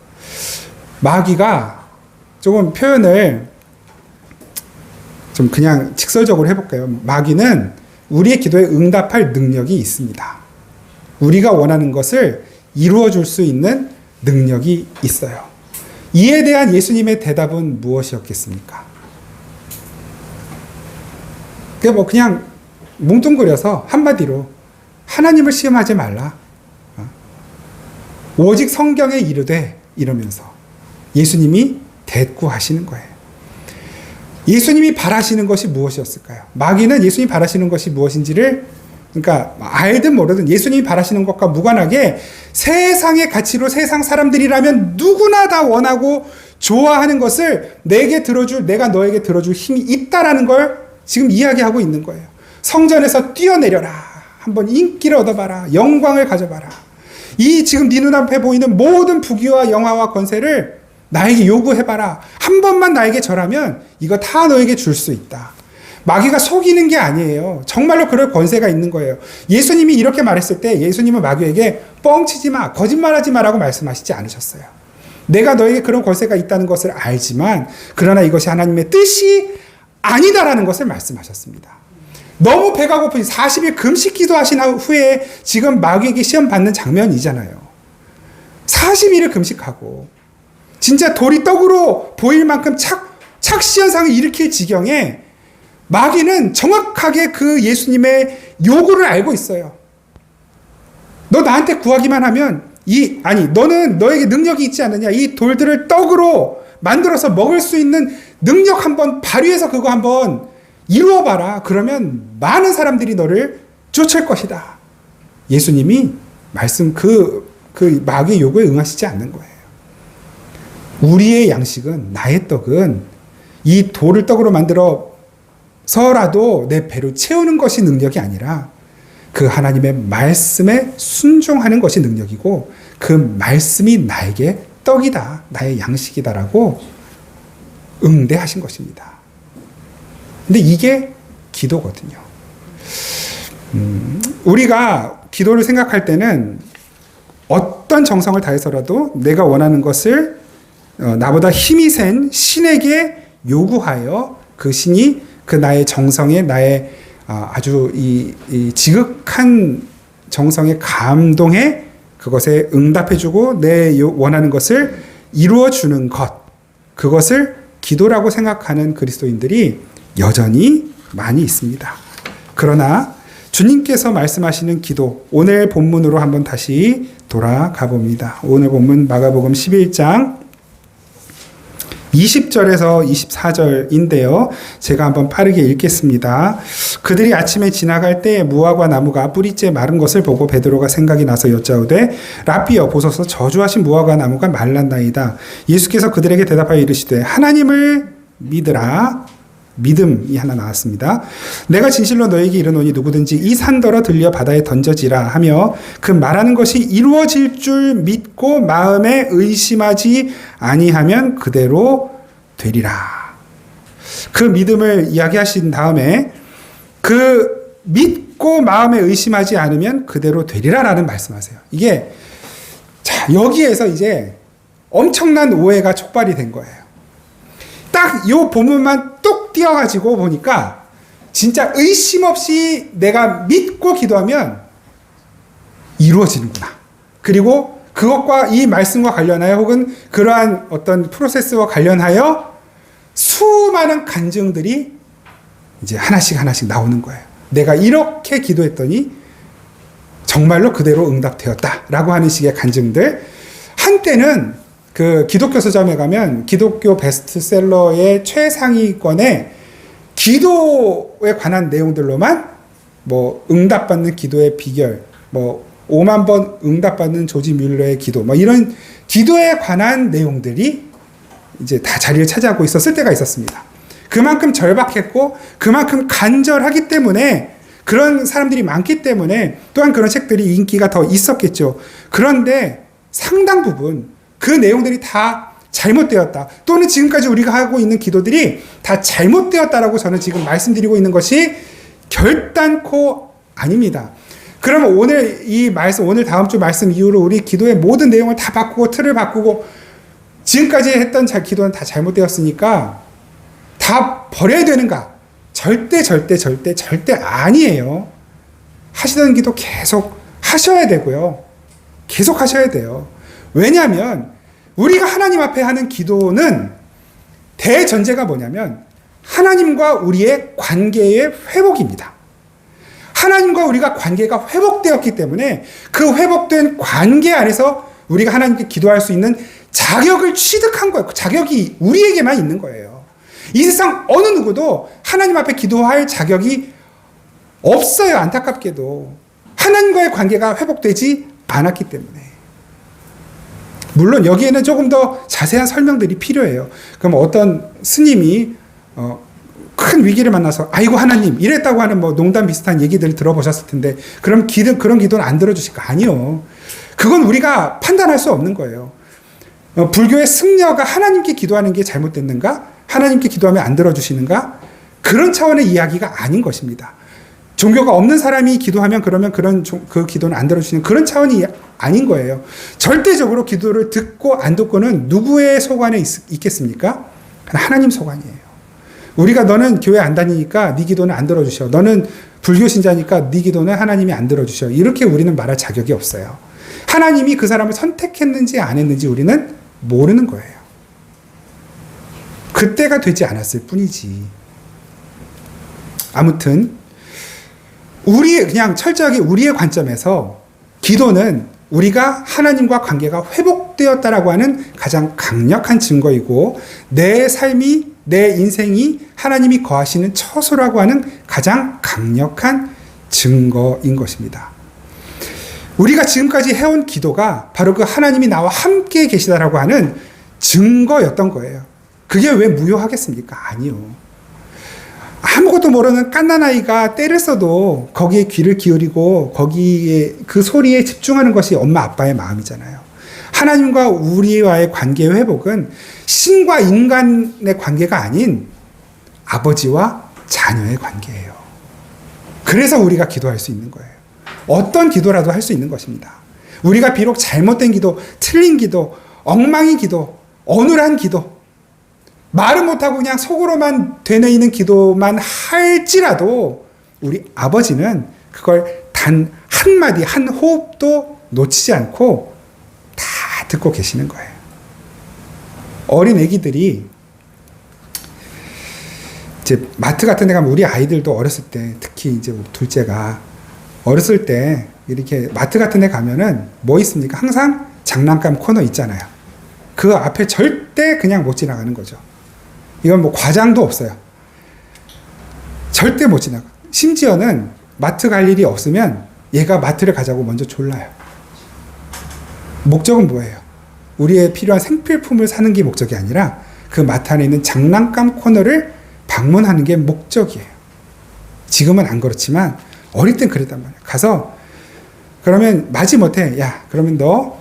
마귀가 조금 표현을 좀 그냥 직설적으로 해볼까요? 마귀는 우리의 기도에 응답할 능력이 있습니다. 우리가 원하는 것을 이루어줄 수 있는 능력이 있어요. 이에 대한 예수님의 대답은 무엇이었겠습니까? 그냥 뭉뚱그려서 한마디로 하나님을 시험하지 말라. 오직 성경에 이르되 이러면서 예수님이 대꾸하시는 거예요. 예수님이 바라시는 것이 무엇이었을까요? 마귀는 예수님이 바라시는 것이 무엇인지를 그러니까 알든 모르든 예수님이 바라시는 것과 무관하게 세상의 가치로 세상 사람들이라면 누구나 다 원하고 좋아하는 것을 내가 너에게 들어줄 힘이 있다라는 걸 지금 이야기하고 있는 거예요. 성전에서 뛰어내려라. 한번 인기를 얻어봐라. 영광을 가져봐라. 이 지금 네 눈앞에 보이는 모든 부귀와 영화와 권세를 나에게 요구해봐라. 한 번만 나에게 절하면 이거 다 너에게 줄 수 있다. 마귀가 속이는 게 아니에요. 정말로 그럴 권세가 있는 거예요. 예수님이 이렇게 말했을 때 예수님은 마귀에게 뻥치지 마, 거짓말하지 마라고 말씀하시지 않으셨어요. 내가 너에게 그런 권세가 있다는 것을 알지만 그러나 이것이 하나님의 뜻이 아니다라는 것을 말씀하셨습니다. 너무 배가 고프니 40일 금식 기도하신 후에 지금 마귀에게 시험 받는 장면이잖아요. 40일을 금식하고 진짜 돌이 떡으로 보일 만큼 착시현상을 일으킬 지경에 마귀는 정확하게 그 예수님의 요구를 알고 있어요. 너 나한테 구하기만 하면 너는 너에게 능력이 있지 않느냐. 이 돌들을 떡으로 만들어서 먹을 수 있는 능력 한번 발휘해서 그거 한번 이루어봐라. 그러면 많은 사람들이 너를 쫓을 것이다. 예수님이 그 마귀의 요구에 응하시지 않는 거예요. 우리의 양식은, 나의 떡은 이 돌을 떡으로 만들어서라도 내 배를 채우는 것이 능력이 아니라 그 하나님의 말씀에 순종하는 것이 능력이고 그 말씀이 나에게 떡이다, 나의 양식이다라고 응대하신 것입니다. 근데 이게 기도거든요. 우리가 기도를 생각할 때는 어떤 정성을 다해서라도 내가 원하는 것을 나보다 힘이 센 신에게 요구하여 그 신이 그 나의 정성에 나의 아주 이 지극한 정성에 감동해 그것에 응답해주고 내 원하는 것을 이루어주는 것, 그것을 기도라고 생각하는 그리스도인들이 여전히 많이 있습니다. 그러나 주님께서 말씀하시는 기도, 오늘 본문으로 한번 다시 돌아가 봅니다. 오늘 본문 마가복음 11장 20절에서 24절인데요. 제가 한번 빠르게 읽겠습니다. 그들이 아침에 지나갈 때 무화과 나무가 뿌리째 마른 것을 보고 베드로가 생각이 나서 여짜오되 라삐여 보소서 저주하신 무화과 나무가 말랐나이다. 예수께서 그들에게 대답하여 이르시되 하나님을 믿으라. 믿음이 하나 나왔습니다. 내가 진실로 너에게 이르노니 누구든지 이 산더러 들려 바다에 던져지라 하며 그 말하는 것이 이루어질 줄 믿고 마음에 의심하지 아니하면 그대로 되리라. 그 믿음을 이야기하신 다음에 그 믿고 마음에 의심하지 않으면 그대로 되리라라는 말씀하세요. 이게 여기에서 이제 엄청난 오해가 촉발이 된 거예요. 딱 이 본문만 뚝 띄어가지고 보니까 진짜 의심 없이 내가 믿고 기도하면 이루어지는구나. 그리고 그것과 이 말씀과 관련하여 혹은 그러한 어떤 프로세스와 관련하여 수많은 간증들이 이제 하나씩 나오는 거예요. 내가 이렇게 기도했더니 정말로 그대로 응답되었다라고 하는 식의 간증들. 한때는 그 기독교 서점에 가면 기독교 베스트셀러의 최상위권에 기도에 관한 내용들로만 뭐 응답받는 기도의 비결, 뭐 5만 번 응답받는 조지 뮬러의 기도, 뭐 이런 기도에 관한 내용들이 이제 다 자리를 차지하고 있었을 때가 있었습니다. 그만큼 절박했고 그만큼 간절하기 때문에 그런 사람들이 많기 때문에 또한 그런 책들이 인기가 더 있었겠죠. 그런데 상당 부분 그 내용들이 다 잘못되었다. 또는 지금까지 우리가 하고 있는 기도들이 다 잘못되었다라고 저는 지금 말씀드리고 있는 것이 결단코 아닙니다. 그러면 오늘 이 말씀, 오늘 다음 주 말씀 이후로 우리 기도의 모든 내용을 다 바꾸고 틀을 바꾸고 지금까지 했던 기도는 다 잘못되었으니까 다 버려야 되는가? 절대 아니에요. 하시던 기도 계속 하셔야 되고요. 계속 하셔야 돼요. 왜냐하면 우리가 하나님 앞에 하는 기도는 대전제가 뭐냐면 하나님과 우리의 관계의 회복입니다. 하나님과 우리가 관계가 회복되었기 때문에 그 회복된 관계 안에서 우리가 하나님께 기도할 수 있는 자격을 취득한 거예요. 그 자격이 우리에게만 있는 거예요. 이 세상 어느 누구도 하나님 앞에 기도할 자격이 없어요. 안타깝게도. 하나님과의 관계가 회복되지 않았기 때문에. 물론 여기에는 조금 더 자세한 설명들이 필요해요. 그럼 어떤 스님이 큰 위기를 만나서 아이고 하나님 이랬다고 하는 뭐 농담 비슷한 얘기들 들어보셨을 텐데 그럼 그런 기도는 안 들어주실까? 아니요. 그건 우리가 판단할 수 없는 거예요. 불교의 승려가 하나님께 기도하는 게 잘못됐는가? 하나님께 기도하면 안 들어주시는가? 그런 차원의 이야기가 아닌 것입니다. 종교가 없는 사람이 기도하면 그러면 그 기도는 안 들어주시는 그런 차원이 아닌 거예요. 절대적으로 기도를 듣고 안 듣고는 누구의 소관에 있겠습니까? 하나님 소관이에요. 우리가 너는 교회 안 다니니까 네 기도는 안 들어주셔. 너는 불교 신자니까 네 기도는 하나님이 안 들어주셔. 이렇게 우리는 말할 자격이 없어요. 하나님이 그 사람을 선택했는지 안 했는지 우리는 모르는 거예요. 그때가 되지 않았을 뿐이지. 아무튼 그냥 철저하게 우리의 관점에서 기도는 우리가 하나님과 관계가 회복되었다라고 하는 가장 강력한 증거이고 내 삶이 내 인생이 하나님이 거하시는 처소라고 하는 가장 강력한 증거인 것입니다. 우리가 지금까지 해온 기도가 바로 그 하나님이 나와 함께 계시다라고 하는 증거였던 거예요. 그게 왜 무효하겠습니까? 아니요. 아무것도 모르는 갓난아이가 때를 써도 거기에 귀를 기울이고 거기에 그 소리에 집중하는 것이 엄마 아빠의 마음이잖아요. 하나님과 우리와의 관계의 회복은 신과 인간의 관계가 아닌 아버지와 자녀의 관계예요. 그래서 우리가 기도할 수 있는 거예요. 어떤 기도라도 할 수 있는 것입니다. 우리가 비록 잘못된 기도, 틀린 기도, 엉망인 기도, 어눌한 기도, 말은 못하고 그냥 속으로만 되뇌이는 기도만 할지라도 우리 아버지는 그걸 단 한마디, 한 호흡도 놓치지 않고 다 듣고 계시는 거예요. 어린 애기들이 이제 마트 같은 데 가면 우리 아이들도 어렸을 때 특히 이제 둘째가 어렸을 때 이렇게 마트 같은 데 가면은 뭐 있습니까? 항상 장난감 코너 있잖아요. 그 앞에 절대 그냥 못 지나가는 거죠. 이건 뭐 과장도 없어요. 절대 못 지나가. 심지어는 마트 갈 일이 없으면 얘가 마트를 가자고 먼저 졸라요. 목적은 뭐예요? 우리의 필요한 생필품을 사는 게 목적이 아니라 그 마트 안에 있는 장난감 코너를 방문하는 게 목적이에요. 지금은 안 그렇지만 어릴 땐 그랬단 말이에요. 가서 그러면 마지못해 야 그러면 너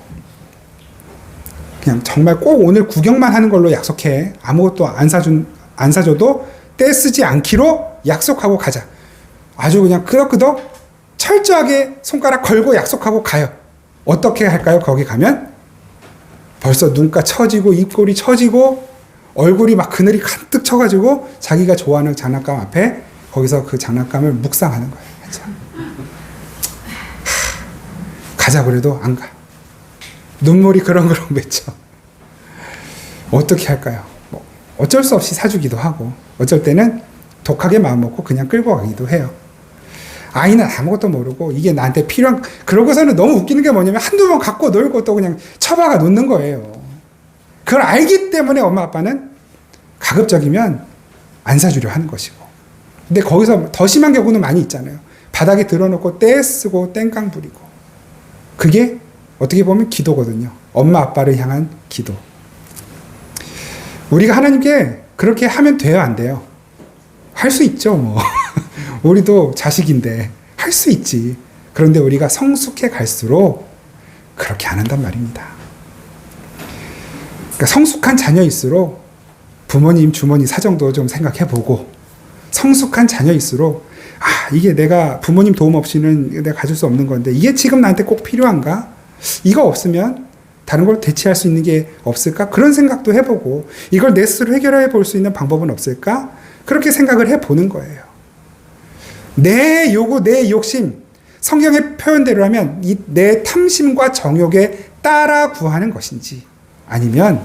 그냥 정말 꼭 오늘 구경만 하는 걸로 약속해. 아무것도 안 사줘도 떼쓰지 않기로 약속하고 가자. 아주 그냥 끄덕끄덕 철저하게 손가락 걸고 약속하고 가요. 어떻게 할까요? 거기 가면 벌써 눈가 처지고 입꼬리 처지고 얼굴이 막 그늘이 가득 쳐가지고 자기가 좋아하는 장난감 앞에 거기서 그 장난감을 묵상하는 거예요. 가자 그래도 안 가. 눈물이 그렁그렁 맺혀. 어떻게 할까요? 뭐 어쩔 수 없이 사주기도 하고 어쩔 때는 독하게 마음먹고 그냥 끌고 가기도 해요. 아이는 아무것도 모르고 이게 나한테 필요한, 그러고서는 너무 웃기는 게 뭐냐면 한두 번 갖고 놀고 또 그냥 처박아 놓는 거예요. 그걸 알기 때문에 엄마 아빠는 가급적이면 안 사주려 하는 것이고. 근데 거기서 더 심한 경우는 많이 있잖아요. 바닥에 들어놓고 떼 쓰고 땡깡 부리고. 그게 어떻게 보면 기도거든요. 엄마 아빠를 향한 기도. 우리가 하나님께 그렇게 하면 돼요, 안 돼요? 할 수 있죠, 뭐. 우리도 자식인데 할 수 있지. 그런데 우리가 성숙해 갈수록 그렇게 안 한단 말입니다. 그러니까 성숙한 자녀일수록 부모님, 주머니 사정도 좀 생각해보고, 성숙한 자녀일수록 이게 내가 부모님 도움 없이는 내가 가질 수 없는 건데 이게 지금 나한테 꼭 필요한가? 이거 없으면 다른 걸 대체할 수 있는 게 없을까? 그런 생각도 해보고, 이걸 내 스스로 해결해 볼 수 있는 방법은 없을까? 그렇게 생각을 해보는 거예요. 내 요구, 내 욕심, 성경의 표현대로라면 이 내 탐심과 정욕에 따라 구하는 것인지, 아니면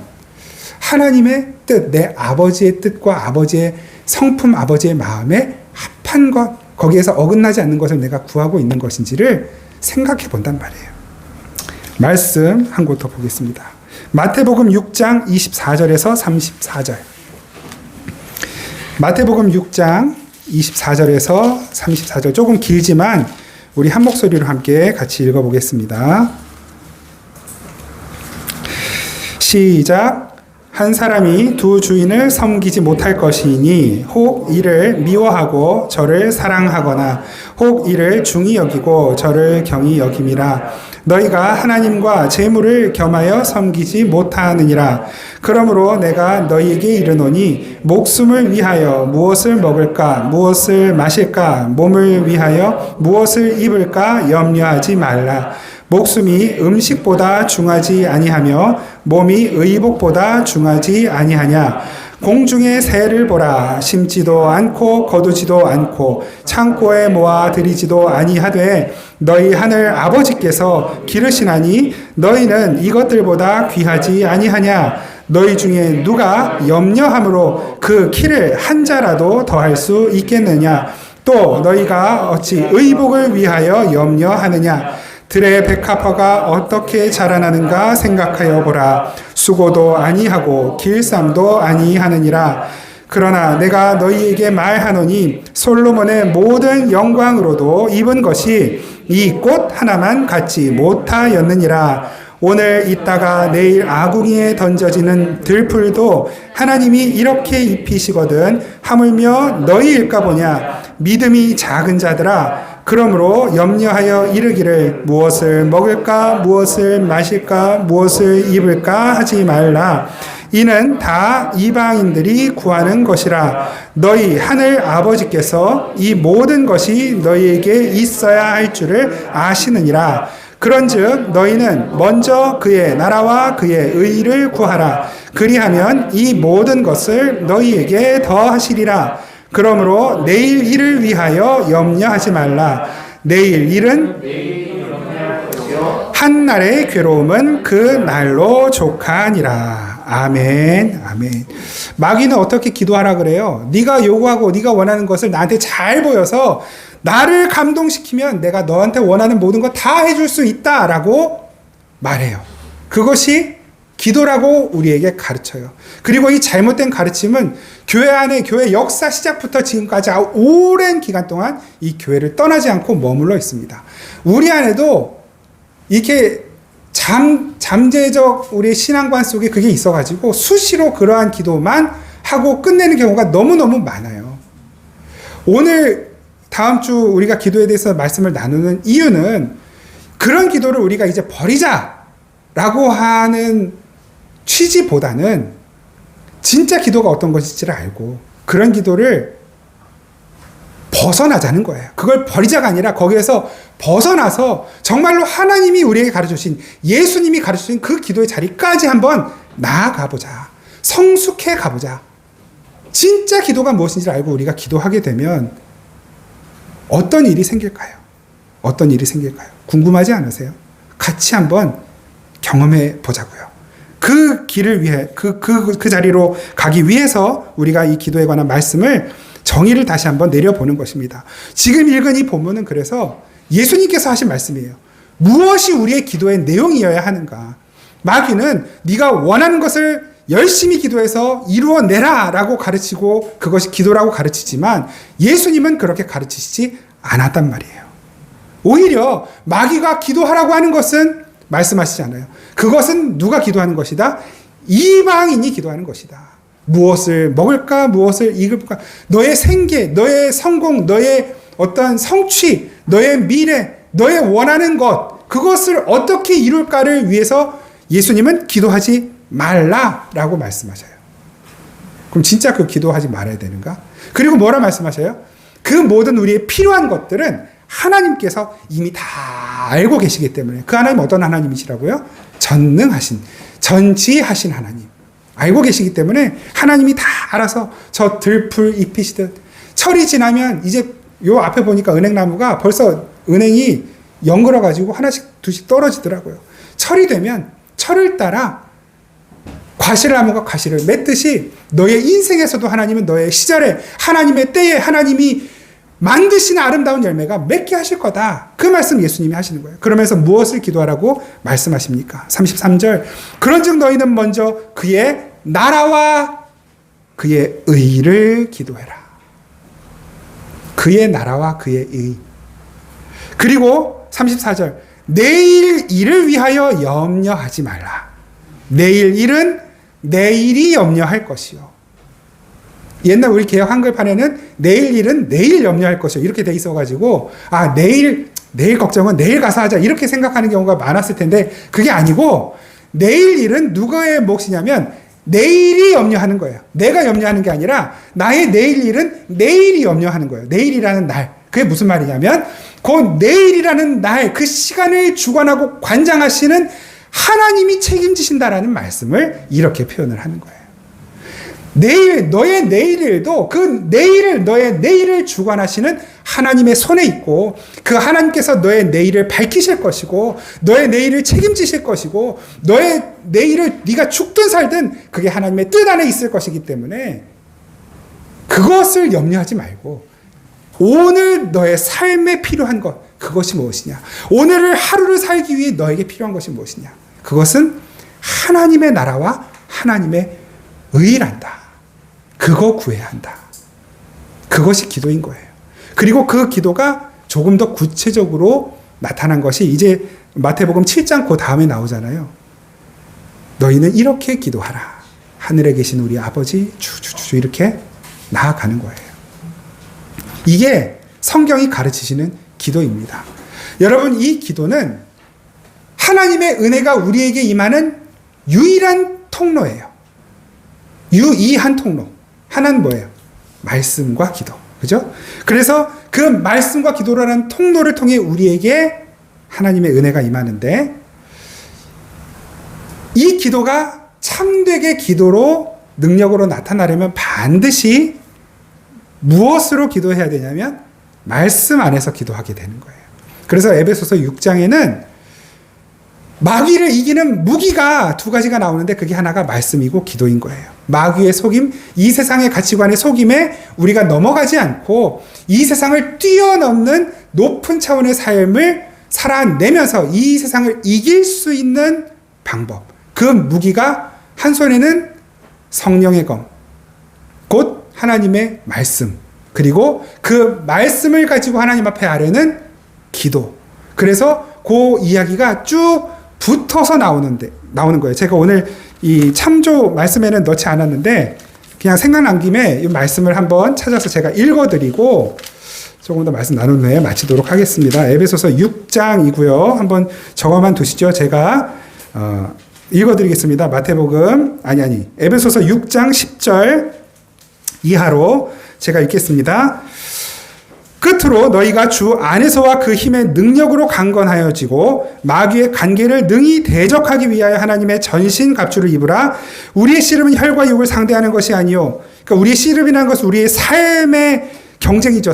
하나님의 뜻, 내 아버지의 뜻과 아버지의 성품, 아버지의 마음에 합한 것, 거기에서 어긋나지 않는 것을 내가 구하고 있는 것인지를 생각해 본단 말이에요. 말씀 한 곳 더 보겠습니다. 마태복음 6장 24절에서 34절. 마태복음 6장 24절에서 34절, 조금 길지만 우리 한 목소리로 함께 같이 읽어보겠습니다. 시작. 한 사람이 두 주인을 섬기지 못할 것이니 혹 이를 미워하고 저를 사랑하거나 혹 이를 중히 여기고 저를 경히 여김이라. 너희가 하나님과 재물을 겸하여 섬기지 못하느니라. 그러므로 내가 너희에게 이르노니 목숨을 위하여 무엇을 먹을까, 무엇을 마실까, 몸을 위하여 무엇을 입을까 염려하지 말라. 목숨이 음식보다 중하지 아니하며 몸이 의복보다 중하지 아니하냐. 공중의 새를 보라. 심지도 않고 거두지도 않고 창고에 모아 들이지도 아니하되 너희 하늘 아버지께서 기르시나니 너희는 이것들보다 귀하지 아니하냐. 너희 중에 누가 염려함으로 그 키를 한 자라도 더할 수 있겠느냐. 또 너희가 어찌 의복을 위하여 염려하느냐. 들의 백합화가 어떻게 자라나는가 생각하여 보라. 수고도 아니하고 길쌈도 아니하느니라. 그러나 내가 너희에게 말하노니 솔로몬의 모든 영광으로도 입은 것이 이 꽃 하나만 갖지 못하였느니라. 오늘 있다가 내일 아궁이에 던져지는 들풀도 하나님이 이렇게 입히시거든 하물며 너희일까 보냐. 믿음이 작은 자들아, 그러므로 염려하여 이르기를 무엇을 먹을까, 무엇을 마실까, 무엇을 입을까 하지 말라. 이는 다 이방인들이 구하는 것이라. 너희 하늘 아버지께서 이 모든 것이 너희에게 있어야 할 줄을 아시느니라. 그런즉 너희는 먼저 그의 나라와 그의 의를 구하라. 그리하면 이 모든 것을 너희에게 더하시리라. 그러므로 내일 일을 위하여 염려하지 말라. 내일 일은 한 날의 괴로움은 그 날로 족하니라. 아멘. 아멘. 마귀는 어떻게 기도하라 그래요? 네가 요구하고 네가 원하는 것을 나한테 잘 보여서 나를 감동시키면 내가 너한테 원하는 모든 거 다 해줄 수 있다라고 말해요. 그것이 기도라고 우리에게 가르쳐요. 그리고 이 잘못된 가르침은 교회 안에, 교회 역사 시작부터 지금까지 오랜 기간 동안 이 교회를 떠나지 않고 머물러 있습니다. 우리 안에도 이렇게 잠재적 우리 신앙관 속에 그게 있어가지고 수시로 그러한 기도만 하고 끝내는 경우가 너무너무 많아요. 오늘 다음 주 우리가 기도에 대해서 말씀을 나누는 이유는 그런 기도를 우리가 이제 버리자라고 하는 취지보다는 진짜 기도가 어떤 것인지를 알고 그런 기도를 벗어나자는 거예요. 그걸 버리자가 아니라 거기에서 벗어나서 정말로 하나님이 우리에게 가르쳐주신, 예수님이 가르쳐주신 그 기도의 자리까지 한번 나아가 보자. 성숙해 가보자. 진짜 기도가 무엇인지를 알고 우리가 기도하게 되면 어떤 일이 생길까요? 어떤 일이 생길까요? 궁금하지 않으세요? 같이 한번 경험해 보자고요. 그 길을 위해 그 자리로 가기 위해서 우리가 이 기도에 관한 말씀을 정의를 다시 한번 내려보는 것입니다. 지금 읽은 이 본문은 그래서 예수님께서 하신 말씀이에요. 무엇이 우리의 기도의 내용이어야 하는가? 마귀는 네가 원하는 것을 열심히 기도해서 이루어내라 라고 가르치고 그것이 기도라고 가르치지만 예수님은 그렇게 가르치시지 않았단 말이에요. 오히려 마귀가 기도하라고 하는 것은 말씀하시지 않아요. 그것은 누가 기도하는 것이다? 이방인이 기도하는 것이다. 무엇을 먹을까? 무엇을 입을까? 너의 생계, 너의 성공, 너의 어떤 성취, 너의 미래, 너의 원하는 것, 그것을 어떻게 이룰까를 위해서 예수님은 기도하지 말라라고 말씀하셔요. 그럼 진짜 그 기도하지 말아야 되는가? 그리고 뭐라 말씀하셔요? 그 모든 우리의 필요한 것들은 하나님께서 이미 다 알고 계시기 때문에 그 하나님 어떤 하나님이시라고요? 전능하신, 전지하신 하나님. 알고 계시기 때문에 하나님이 다 알아서 저 들풀 잎이시듯 철이 지나면 이제 요 앞에 보니까 은행나무가 벌써 은행이 연글어가지고 하나씩 두씩 떨어지더라고요. 철이 되면 철을 따라 과실나무가 과실을 맺듯이 너의 인생에서도 하나님은 너의 시절에 하나님의 때에 하나님이 만드시는 아름다운 열매가 맺게 하실 거다. 그 말씀 예수님이 하시는 거예요. 그러면서 무엇을 기도하라고 말씀하십니까? 33절. 그런즉 너희는 먼저 그의 나라와 그의 의를 기도해라. 그의 나라와 그의 의. 그리고 34절. 내일 일을 위하여 염려하지 말라. 내일 일은 내일이 염려할 것이요. 옛날 우리 개역 한글판에는 내일 일은 내일 염려할 것이요. 이렇게 돼 있어가지고, 아, 내일 걱정은 내일 가서 하자. 이렇게 생각하는 경우가 많았을 텐데, 그게 아니고, 내일 일은 누구의 몫이냐면, 내일이 염려하는 거예요. 내가 염려하는 게 아니라, 나의 내일 일은 내일이 염려하는 거예요. 내일이라는 날. 그게 무슨 말이냐면, 그 내일이라는 날, 그 시간을 주관하고 관장하시는 하나님이 책임지신다라는 말씀을 이렇게 표현을 하는 거예요. 내일, 너의 내일일도 그 내일을, 너의 내일을 주관하시는 하나님의 손에 있고 그 하나님께서 너의 내일을 밝히실 것이고 너의 내일을 책임지실 것이고 너의 내일을 네가 죽든 살든 그게 하나님의 뜻 안에 있을 것이기 때문에 그것을 염려하지 말고 오늘 너의 삶에 필요한 것, 그것이 무엇이냐? 오늘을 하루를 살기 위해 너에게 필요한 것이 무엇이냐? 그것은 하나님의 나라와 하나님의 의란다. 그거 구해야 한다. 그것이 기도인 거예요. 그리고 그 기도가 조금 더 구체적으로 나타난 것이 이제 마태복음 7장 그 다음에 나오잖아요. 너희는 이렇게 기도하라. 하늘에 계신 우리 아버지 주주주 이렇게 나아가는 거예요. 이게 성경이 가르치시는 기도입니다. 여러분, 이 기도는 하나님의 은혜가 우리에게 임하는 유일한 통로예요. 유일한 통로. 하나는 뭐예요? 말씀과 기도. 그죠? 그래서 그 말씀과 기도라는 통로를 통해 우리에게 하나님의 은혜가 임하는데 이 기도가 참되게 기도로 능력으로 나타나려면 반드시 무엇으로 기도해야 되냐면 말씀 안에서 기도하게 되는 거예요. 그래서 에베소서 6장에는 마귀를 이기는 무기가 두 가지가 나오는데 그게 하나가 말씀이고 기도인 거예요. 마귀의 속임, 이 세상의 가치관의 속임에 우리가 넘어가지 않고 이 세상을 뛰어넘는 높은 차원의 삶을 살아내면서 이 세상을 이길 수 있는 방법. 그 무기가 한 손에는 성령의 검, 곧 하나님의 말씀, 그리고 그 말씀을 가지고 하나님 앞에 아뢰는 기도. 그래서 그 이야기가 쭉 붙어서 나오는 거예요. 제가 오늘 이 참조 말씀에는 넣지 않았는데 그냥 생각난 김에 이 말씀을 한번 찾아서 제가 읽어드리고 조금 더 말씀 나눈 후에 마치도록 하겠습니다. 에베소서 6장이고요. 한번 적어만 두시죠. 제가 읽어드리겠습니다. 마태복음 에베소서 6장 10절 이하로 제가 읽겠습니다. 끝으로 너희가 주 안에서와 그 힘의 능력으로 강건하여지고 마귀의 관계를 능히 대적하기 위하여 하나님의 전신 갑주를 입으라. 우리의 씨름은 혈과 육을 상대하는 것이 아니요. 그러니까 우리의 씨름이라는 것은 우리의 삶의 경쟁이죠.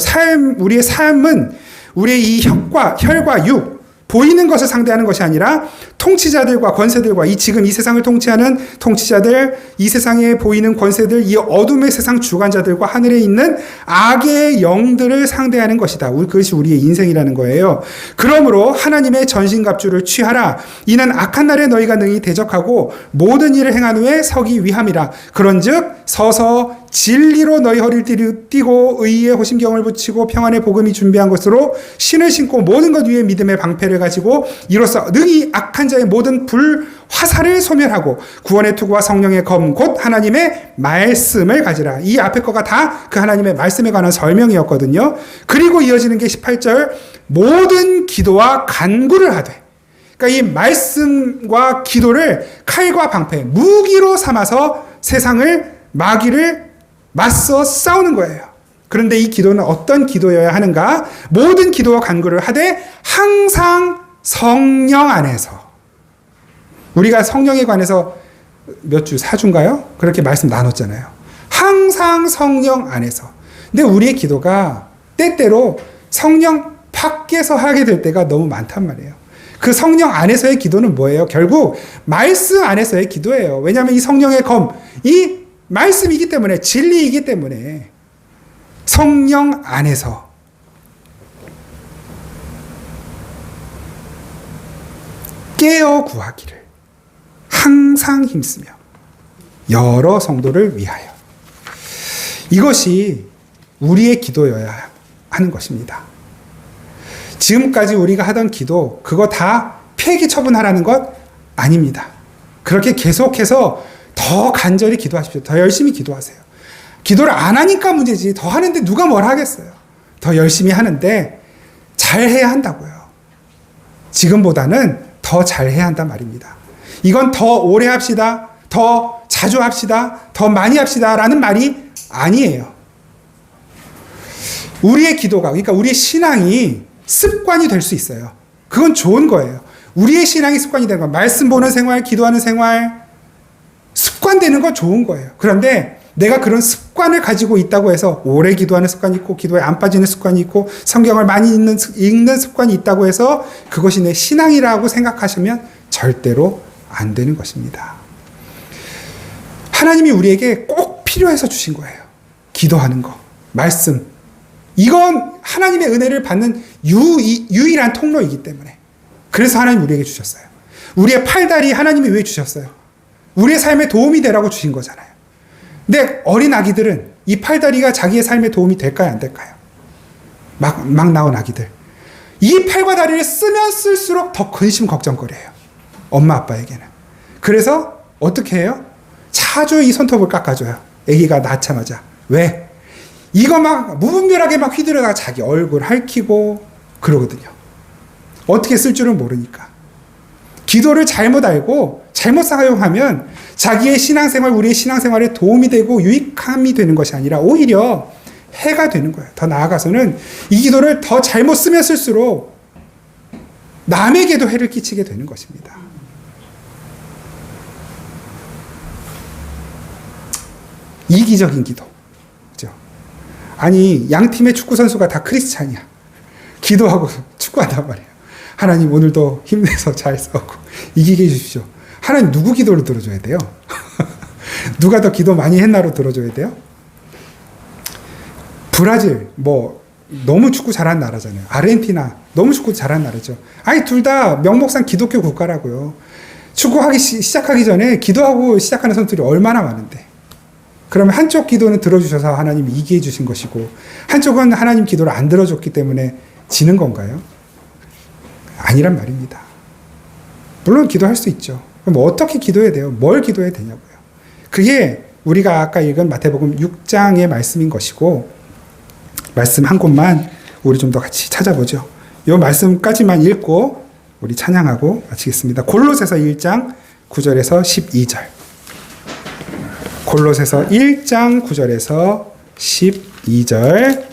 우리의 삶은 우리의 이 혈과 육, 보이는 것을 상대하는 것이 아니라 통치자들과 권세들과 지금 이 세상을 통치하는 통치자들, 이 세상에 보이는 권세들, 이 어둠의 세상 주관자들과 하늘에 있는 악의 영들을 상대하는 것이다. 그것이 우리의 인생이라는 거예요. 그러므로 하나님의 전신갑주를 취하라. 이는 악한 날에 너희가 능히 대적하고 모든 일을 행한 후에 서기 위함이라. 그런즉 서서 진리로 너희 허리를 띠고 의의 호심경을 붙이고 평안의 복음이 준비한 것으로 신을 신고 모든 것 위에 믿음의 방패를 가지고 이로써 능히 악한 자의 모든 불 화살을 소멸하고 구원의 투구와 성령의 검 곧 하나님의 말씀을 가지라. 이 앞에 거가 다 그 하나님의 말씀에 관한 설명이었거든요. 그리고 이어지는 게 18절 모든 기도와 간구를 하되, 그러니까 이 말씀과 기도를 칼과 방패, 무기로 삼아서 세상을 마귀를 맞서 싸우는 거예요. 그런데 이 기도는 어떤 기도여야 하는가? 모든 기도와 간구를 하되 항상 성령 안에서. 우리가 성령에 관해서 몇 주, 4주인가요? 그렇게 말씀 나눴잖아요. 항상 성령 안에서. 근데 우리의 기도가 때때로 성령 밖에서 하게 될 때가 너무 많단 말이에요. 그 성령 안에서의 기도는 뭐예요? 결국 말씀 안에서의 기도예요. 왜냐하면 이 성령의 검, 이 말씀이기 때문에, 진리이기 때문에 성령 안에서 깨어 구하기를 항상 힘쓰며 여러 성도를 위하여. 이것이 우리의 기도여야 하는 것입니다. 지금까지 우리가 하던 기도, 그거 다 폐기 처분하라는 것 아닙니다. 그렇게 계속해서 더 간절히 기도하십시오. 더 열심히 기도하세요. 기도를 안 하니까 문제지. 더 하는데 누가 뭘 하겠어요. 더 열심히 하는데 잘해야 한다고요. 지금보다는 더 잘해야 한단 말입니다. 이건 더 오래 합시다. 더 자주 합시다. 더 많이 합시다. 라는 말이 아니에요. 우리의 기도가, 그러니까 우리의 신앙이 습관이 될 수 있어요. 그건 좋은 거예요. 우리의 신앙이 습관이 되는 거. 말씀 보는 생활, 기도하는 생활, 습관되는 건 좋은 거예요. 그런데 내가 그런 습관을 가지고 있다고 해서 오래 기도하는 습관이 있고 기도에 안 빠지는 습관이 있고 성경을 많이 읽는 습관이 있다고 해서 그것이 내 신앙이라고 생각하시면 절대로 안 되는 것입니다. 하나님이 우리에게 꼭 필요해서 주신 거예요. 기도하는 거, 말씀. 이건 하나님의 은혜를 받는 유일한 통로이기 때문에. 그래서 하나님 우리에게 주셨어요. 우리의 팔다리 하나님이 왜 주셨어요? 우리의 삶에 도움이 되라고 주신 거잖아요. 근데 어린 아기들은 이 팔다리가 자기의 삶에 도움이 될까요? 안 될까요? 막 나온 아기들. 이 팔과 다리를 쓰면 쓸수록 더 근심 걱정거려요. 엄마 아빠에게는. 그래서 어떻게 해요? 자주 이 손톱을 깎아줘요. 아기가 낳자마자. 왜? 이거 막 무분별하게 막 휘두르다가 자기 얼굴 핥히고 그러거든요. 어떻게 쓸 줄은 모르니까. 기도를 잘못 알고 잘못 사용하면 자기의 신앙생활, 우리의 신앙생활에 도움이 되고 유익함이 되는 것이 아니라 오히려 해가 되는 거예요. 더 나아가서는 이 기도를 더 잘못 쓰면 쓸수록 남에게도 해를 끼치게 되는 것입니다. 이기적인 기도. 그죠? 아니, 양 팀의 축구 선수가 다 크리스찬이야. 기도하고 축구한단 말이에요. 하나님 오늘도 힘내서 잘 싸우고 이기게 해주십시오. 하나님 누구 기도를 들어줘야 돼요? 누가 더 기도 많이 했나로 들어줘야 돼요? 브라질 너무 축구 잘하는 나라잖아요. 아르헨티나 너무 축구 잘하는 나라죠. 아니 둘 다 명목상 기독교 국가라고요. 축구하기 시작하기 전에 기도하고 시작하는 선수들이 얼마나 많은데. 그러면 한쪽 기도는 들어주셔서 하나님이 이기게 해주신 것이고 한쪽은 하나님 기도를 안 들어줬기 때문에 지는 건가요? 아니란 말입니다. 물론 기도할 수 있죠. 그럼 어떻게 기도해야 돼요? 뭘 기도해야 되냐고요. 그게 우리가 아까 읽은 마태복음 6장의 말씀인 것이고 말씀 한 곳만 우리 좀 더 같이 찾아보죠. 이 말씀까지만 읽고 우리 찬양하고 마치겠습니다. 골로새서 1장 9절에서 12절. 골로새서 1장 9절에서 12절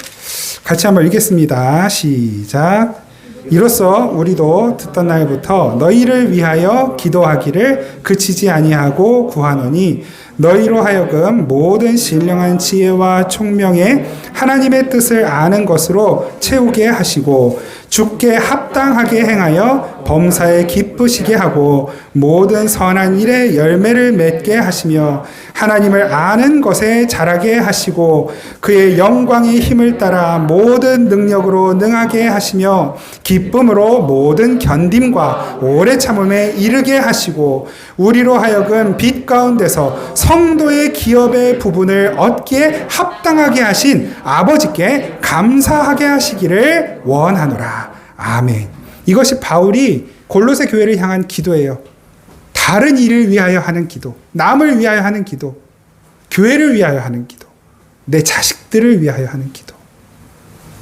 같이 한번 읽겠습니다. 시작. 이로써 우리도 듣던 날부터 너희를 위하여 기도하기를 그치지 아니하고 구하노니 너희로 하여금 모든 신령한 지혜와 총명에 하나님의 뜻을 아는 것으로 채우게 하시고 주께 합당하게 행하여 범사에 기쁘시게 하고 모든 선한 일에 열매를 맺게 하시며 하나님을 아는 것에 자라게 하시고 그의 영광의 힘을 따라 모든 능력으로 능하게 하시며 기쁨으로 모든 견딤과 오래 참음에 이르게 하시고 우리로 하여금 빛 가운데서 성도의 기업의 부분을 얻기에 합당하게 하신 아버지께 감사하게 하시기를 원하노라. 아멘. 이것이 바울이 골로새 교회를 향한 기도예요. 다른 일을 위하여 하는 기도, 남을 위하여 하는 기도, 교회를 위하여 하는 기도, 내 자식들을 위하여 하는 기도.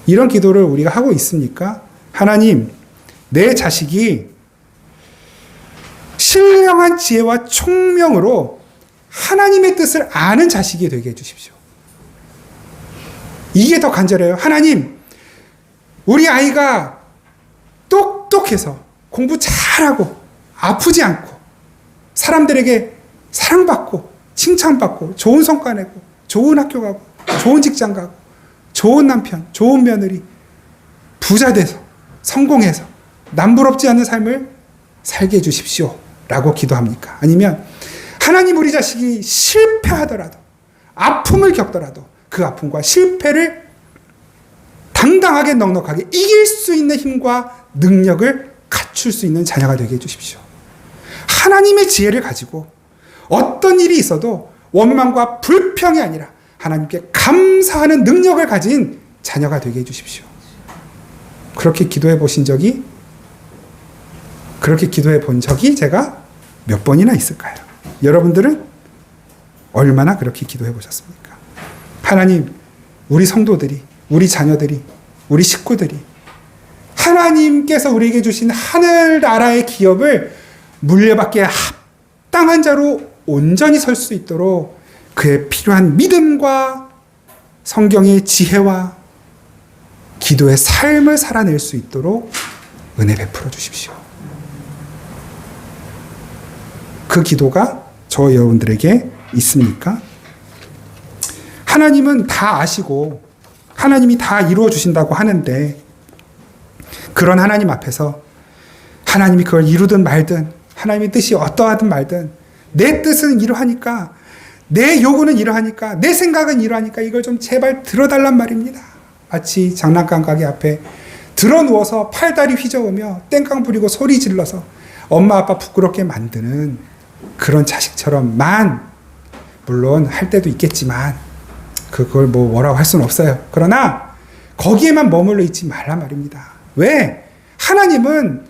이런 기도를 우리가 하고 있습니까? 하나님, 내 자식이 신령한 지혜와 총명으로 하나님의 뜻을 아는 자식이 되게 해주십시오. 이게 더 간절해요. 하나님, 우리 아이가 똑똑해서 공부 잘하고 아프지 않고 사람들에게 사랑받고 칭찬받고 좋은 성과 내고 좋은 학교 가고 좋은 직장 가고 좋은 남편, 좋은 며느리, 부자 돼서 성공해서 남부럽지 않은 삶을 살게 해주십시오 라고 기도합니까? 아니면 하나님 우리 자식이 실패하더라도 아픔을 겪더라도 그 아픔과 실패를 당당하게 넉넉하게 이길 수 있는 힘과 능력을 갖출 수 있는 자녀가 되게 해주십시오. 하나님의 지혜를 가지고 어떤 일이 있어도 원망과 불평이 아니라 하나님께 감사하는 능력을 가진 자녀가 되게 해주십시오. 그렇게 기도해 본 적이 제가 몇 번이나 있을까요? 여러분들은 얼마나 그렇게 기도해 보셨습니까? 하나님, 우리 성도들이, 우리 자녀들이, 우리 식구들이 하나님께서 우리에게 주신 하늘나라의 기업을 물려받기에 합당한 자로 온전히 설 수 있도록 그에 필요한 믿음과 성경의 지혜와 기도의 삶을 살아낼 수 있도록 은혜 베풀어 주십시오. 그 기도가 저 여러분들에게 있습니까? 하나님은 다 아시고 하나님이 다 이루어 주신다고 하는데 그런 하나님 앞에서 하나님이 그걸 이루든 말든 하나님의 뜻이 어떠하든 말든 내 뜻은 이러하니까 내 요구는 이러하니까 내 생각은 이러하니까 이걸 좀 제발 들어달란 말입니다. 마치 장난감 가게 앞에 드러누워서 팔다리 휘저으며 땡깡 부리고 소리 질러서 엄마 아빠 부끄럽게 만드는 그런 자식처럼만 물론 할 때도 있겠지만 그걸 뭐라고 할 수는 없어요. 그러나 거기에만 머물러 있지 말란 말입니다. 왜? 하나님은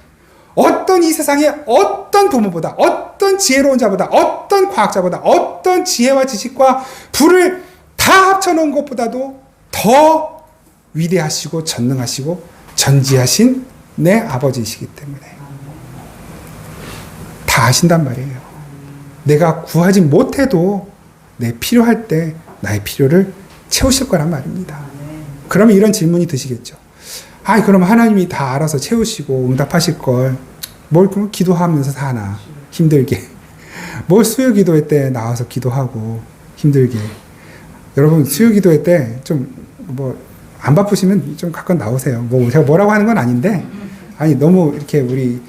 어떤 이 세상에 어떤 부모보다 어떤 지혜로운 자보다 어떤 과학자보다 어떤 지혜와 지식과 부를 다 합쳐놓은 것보다도 더 위대하시고 전능하시고 전지하신 내 아버지이시기 때문에 다 아신단 말이에요. 내가 구하지 못해도 내 필요할 때 나의 필요를 채우실 거란 말입니다. 그러면 이런 질문이 드시겠죠. 그럼 하나님이 다 알아서 채우시고 응답하실 걸 뭘 그럼 기도하면서 사나 힘들게 뭘 수요 기도회 때 나와서 기도하고 힘들게. 여러분 수요 기도회 때 좀 안 바쁘시면 좀 가끔 나오세요. 제가 뭐라고 하는 건 아닌데 너무 이렇게 우리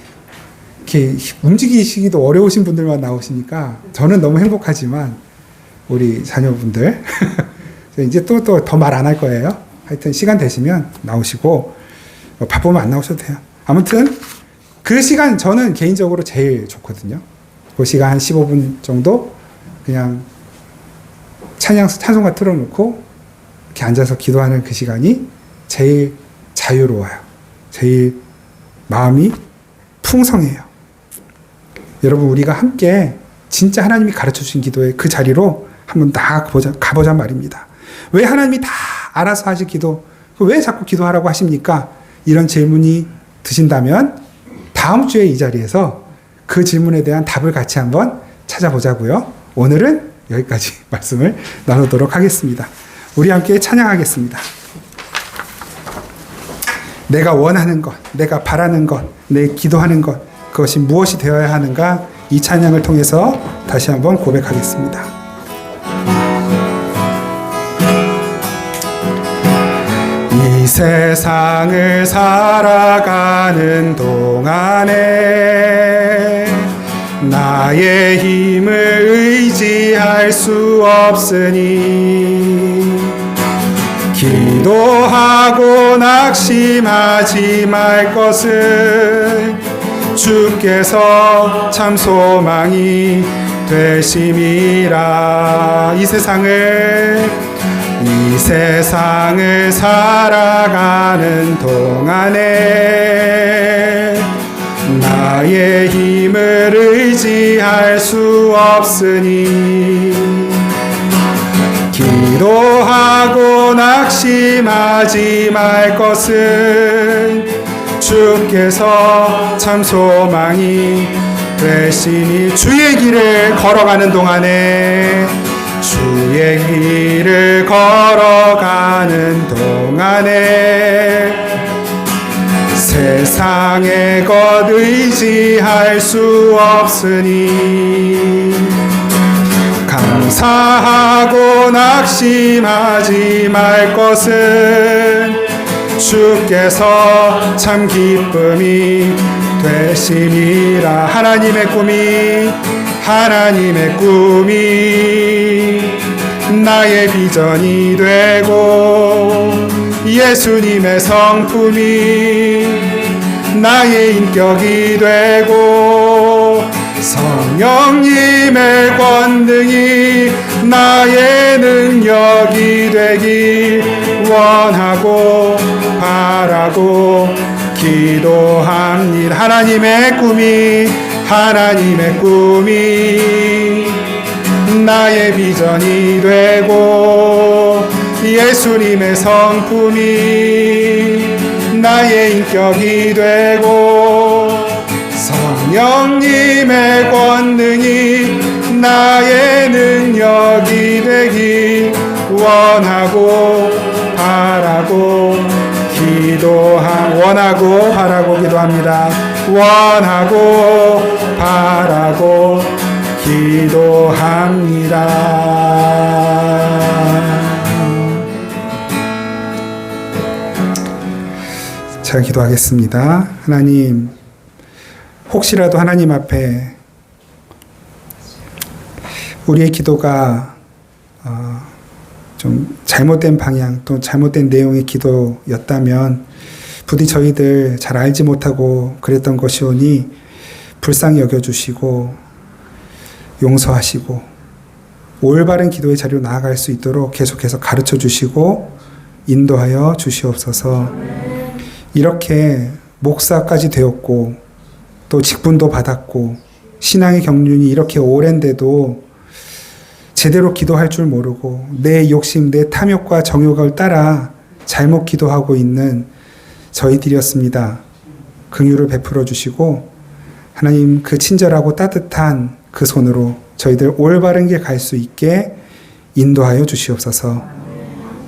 이렇게 움직이시기도 어려우신 분들만 나오시니까 저는 너무 행복하지만 우리 자녀분들 이제 또 더 말 안 할 거예요. 하여튼 시간 되시면 나오시고 바쁘면 안 나오셔도 돼요. 아무튼 그 시간 저는 개인적으로 제일 좋거든요. 그 시간 한 15분 정도 그냥 찬송가 틀어놓고 이렇게 앉아서 기도하는 그 시간이 제일 자유로워요. 제일 마음이 풍성해요. 여러분 우리가 함께 진짜 하나님이 가르쳐 주신 기도의 그 자리로 한번 가보자 말입니다. 왜 하나님이 다 알아서 하실 기도, 왜 자꾸 기도하라고 하십니까? 이런 질문이 드신다면 다음 주에 이 자리에서 그 질문에 대한 답을 같이 한번 찾아보자고요. 오늘은 여기까지 말씀을 나누도록 하겠습니다. 우리 함께 찬양하겠습니다. 내가 원하는 것, 내가 바라는 것, 내 기도하는 것, 그것이 무엇이 되어야 하는가 이 찬양을 통해서 다시 한번 고백하겠습니다. 세상을 살아가는 동안에 나의 힘을 의지할 수 없으니 기도하고 낙심하지 말 것을 주께서 참 소망이 되심이라. 이 세상을 살아가는 동안에 나의 힘을 의지할 수 없으니 기도하고 낙심하지 말 것은 주께서 참 소망이 되시니. 주의 길을 걸어가는 동안에 세상의 것 의지할 수 없으니 감사하고 낙심하지 말 것은 주께서 참 기쁨이 되심이라. 하나님의 꿈이 나의 비전이 되고 예수님의 성품이 나의 인격이 되고 성령님의 권능이 나의 능력이 되길 원하고 바라고 기도합니다. 하나님의 꿈이 나의 비전이 되고 예수님의 성품이 나의 인격이 되고 성령님의 권능이 나의 능력이 되길 원하고 바라고 기도합니다. 원하고 바라고 기도합니다. 제가 기도하겠습니다. 하나님, 혹시라도 하나님 앞에 우리의 기도가 좀 잘못된 방향 또 잘못된 내용의 기도였다면 부디 저희들 잘 알지 못하고 그랬던 것이오니 불쌍히 여겨주시고 용서하시고 올바른 기도의 자리로 나아갈 수 있도록 계속해서 가르쳐 주시고 인도하여 주시옵소서. 이렇게 목사까지 되었고 또 직분도 받았고 신앙의 경륜이 이렇게 오랜데도 제대로 기도할 줄 모르고 내 욕심, 내 탐욕과 정욕을 따라 잘못 기도하고 있는 저희들이었습니다. 긍휼을 베풀어 주시고 하나님 그 친절하고 따뜻한 그 손으로 저희들 올바른 길 갈 수 있게 인도하여 주시옵소서.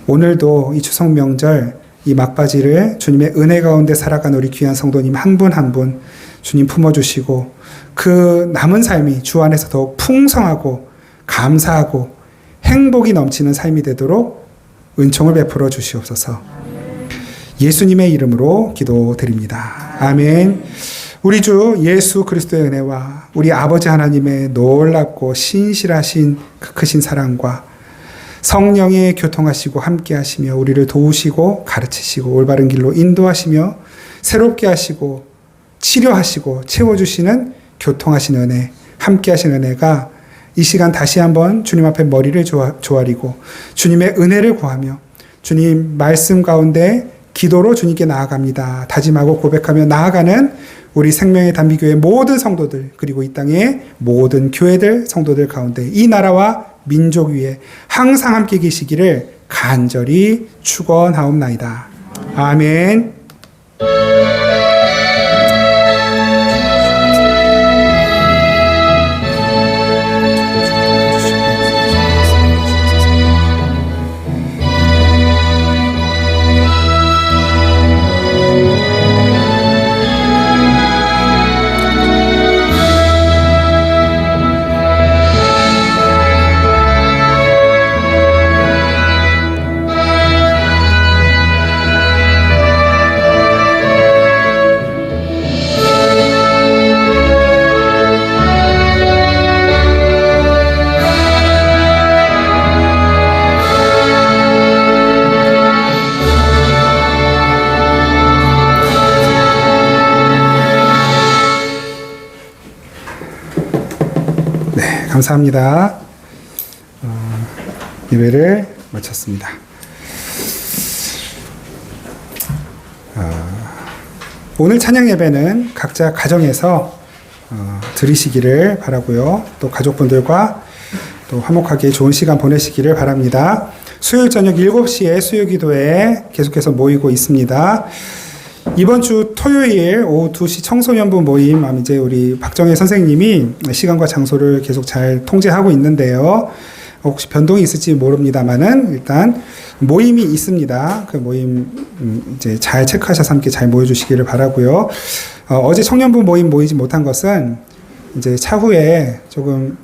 오늘도 이 추석 명절 이 막바지를 주님의 은혜 가운데 살아간 우리 귀한 성도님 한 분 한 분 주님 품어주시고 그 남은 삶이 주 안에서 더욱 풍성하고 감사하고 행복이 넘치는 삶이 되도록 은총을 베풀어 주시옵소서. 예수님의 이름으로 기도드립니다. 아멘. 우리 주 예수 그리스도의 은혜와 우리 아버지 하나님의 놀랍고 신실하신 그 크신 사랑과 성령의 교통하시고 함께 하시며 우리를 도우시고 가르치시고 올바른 길로 인도하시며 새롭게 하시고 치료하시고 채워주시는 교통하신 은혜, 함께 하신 은혜가 이 시간 다시 한번 주님 앞에 머리를 조아리고 주님의 은혜를 구하며 주님 말씀 가운데 기도로 주님께 나아갑니다. 다짐하고 고백하며 나아가는 우리 생명의 단비교회 모든 성도들 그리고 이 땅의 모든 교회들 성도들 가운데 이 나라와 민족 위에 항상 함께 계시기를 간절히 축원하옵나이다. 아멘. 감사합니다. 예배를 마쳤습니다. 오늘 찬양 예배는 각자 가정에서 드리시기를 바라고요. 또 가족분들과 또 화목하게 좋은 시간 보내시기를 바랍니다. 수요일 저녁 7시에 수요기도에 계속해서 모이고 있습니다. 이번 주 토요일 오후 2시 청소년부 모임, 이제 우리 박정혜 선생님이 시간과 장소를 계속 잘 통제하고 있는데요. 혹시 변동이 있을지 모릅니다만은 일단 모임이 있습니다. 그 모임 이제 잘 체크하셔서 함께 잘 모여주시기를 바라고요. 어제 청년부 모임 모이지 못한 것은 이제 차후에 조금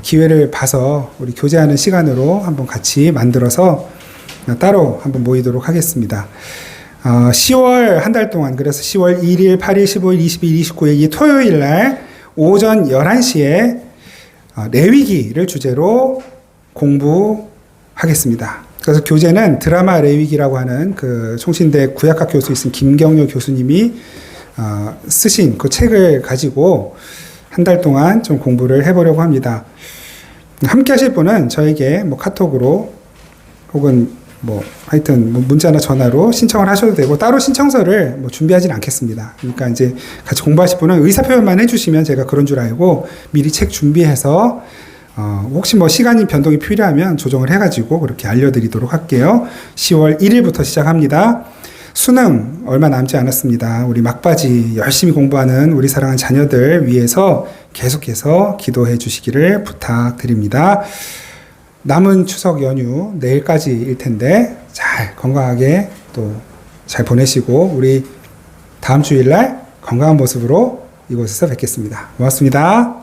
기회를 봐서 우리 교제하는 시간으로 한번 같이 만들어서 따로 한번 모이도록 하겠습니다. 10월 한 달 동안, 그래서 10월 1일, 8일, 15일, 20일, 29일 이 토요일 날 오전 11시에 레위기를 주제로 공부하겠습니다. 그래서 교재는 드라마 레위기라고 하는 그 총신대 구약학 교수이신 김경효 교수님이 쓰신 그 책을 가지고 한 달 동안 좀 공부를 해보려고 합니다. 함께 하실 분은 저에게 뭐 카톡으로 혹은 뭐 하여튼 뭐 문자나 전화로 신청을 하셔도 되고, 따로 신청서를 뭐 준비하진 않겠습니다. 그러니까 이제 같이 공부하실 분은 의사표현만 해주시면 제가 그런 줄 알고 미리 책 준비해서 혹시 뭐 시간이 변동이 필요하면 조정을 해가지고 그렇게 알려드리도록 할게요. 10월 1일부터 시작합니다. 수능 얼마 남지 않았습니다. 우리 막바지 열심히 공부하는 우리 사랑하는 자녀들 위해서 계속해서 기도해 주시기를 부탁드립니다. 남은 추석 연휴 내일까지일 텐데 잘 건강하게 또 잘 보내시고 우리 다음 주일날 건강한 모습으로 이곳에서 뵙겠습니다. 고맙습니다.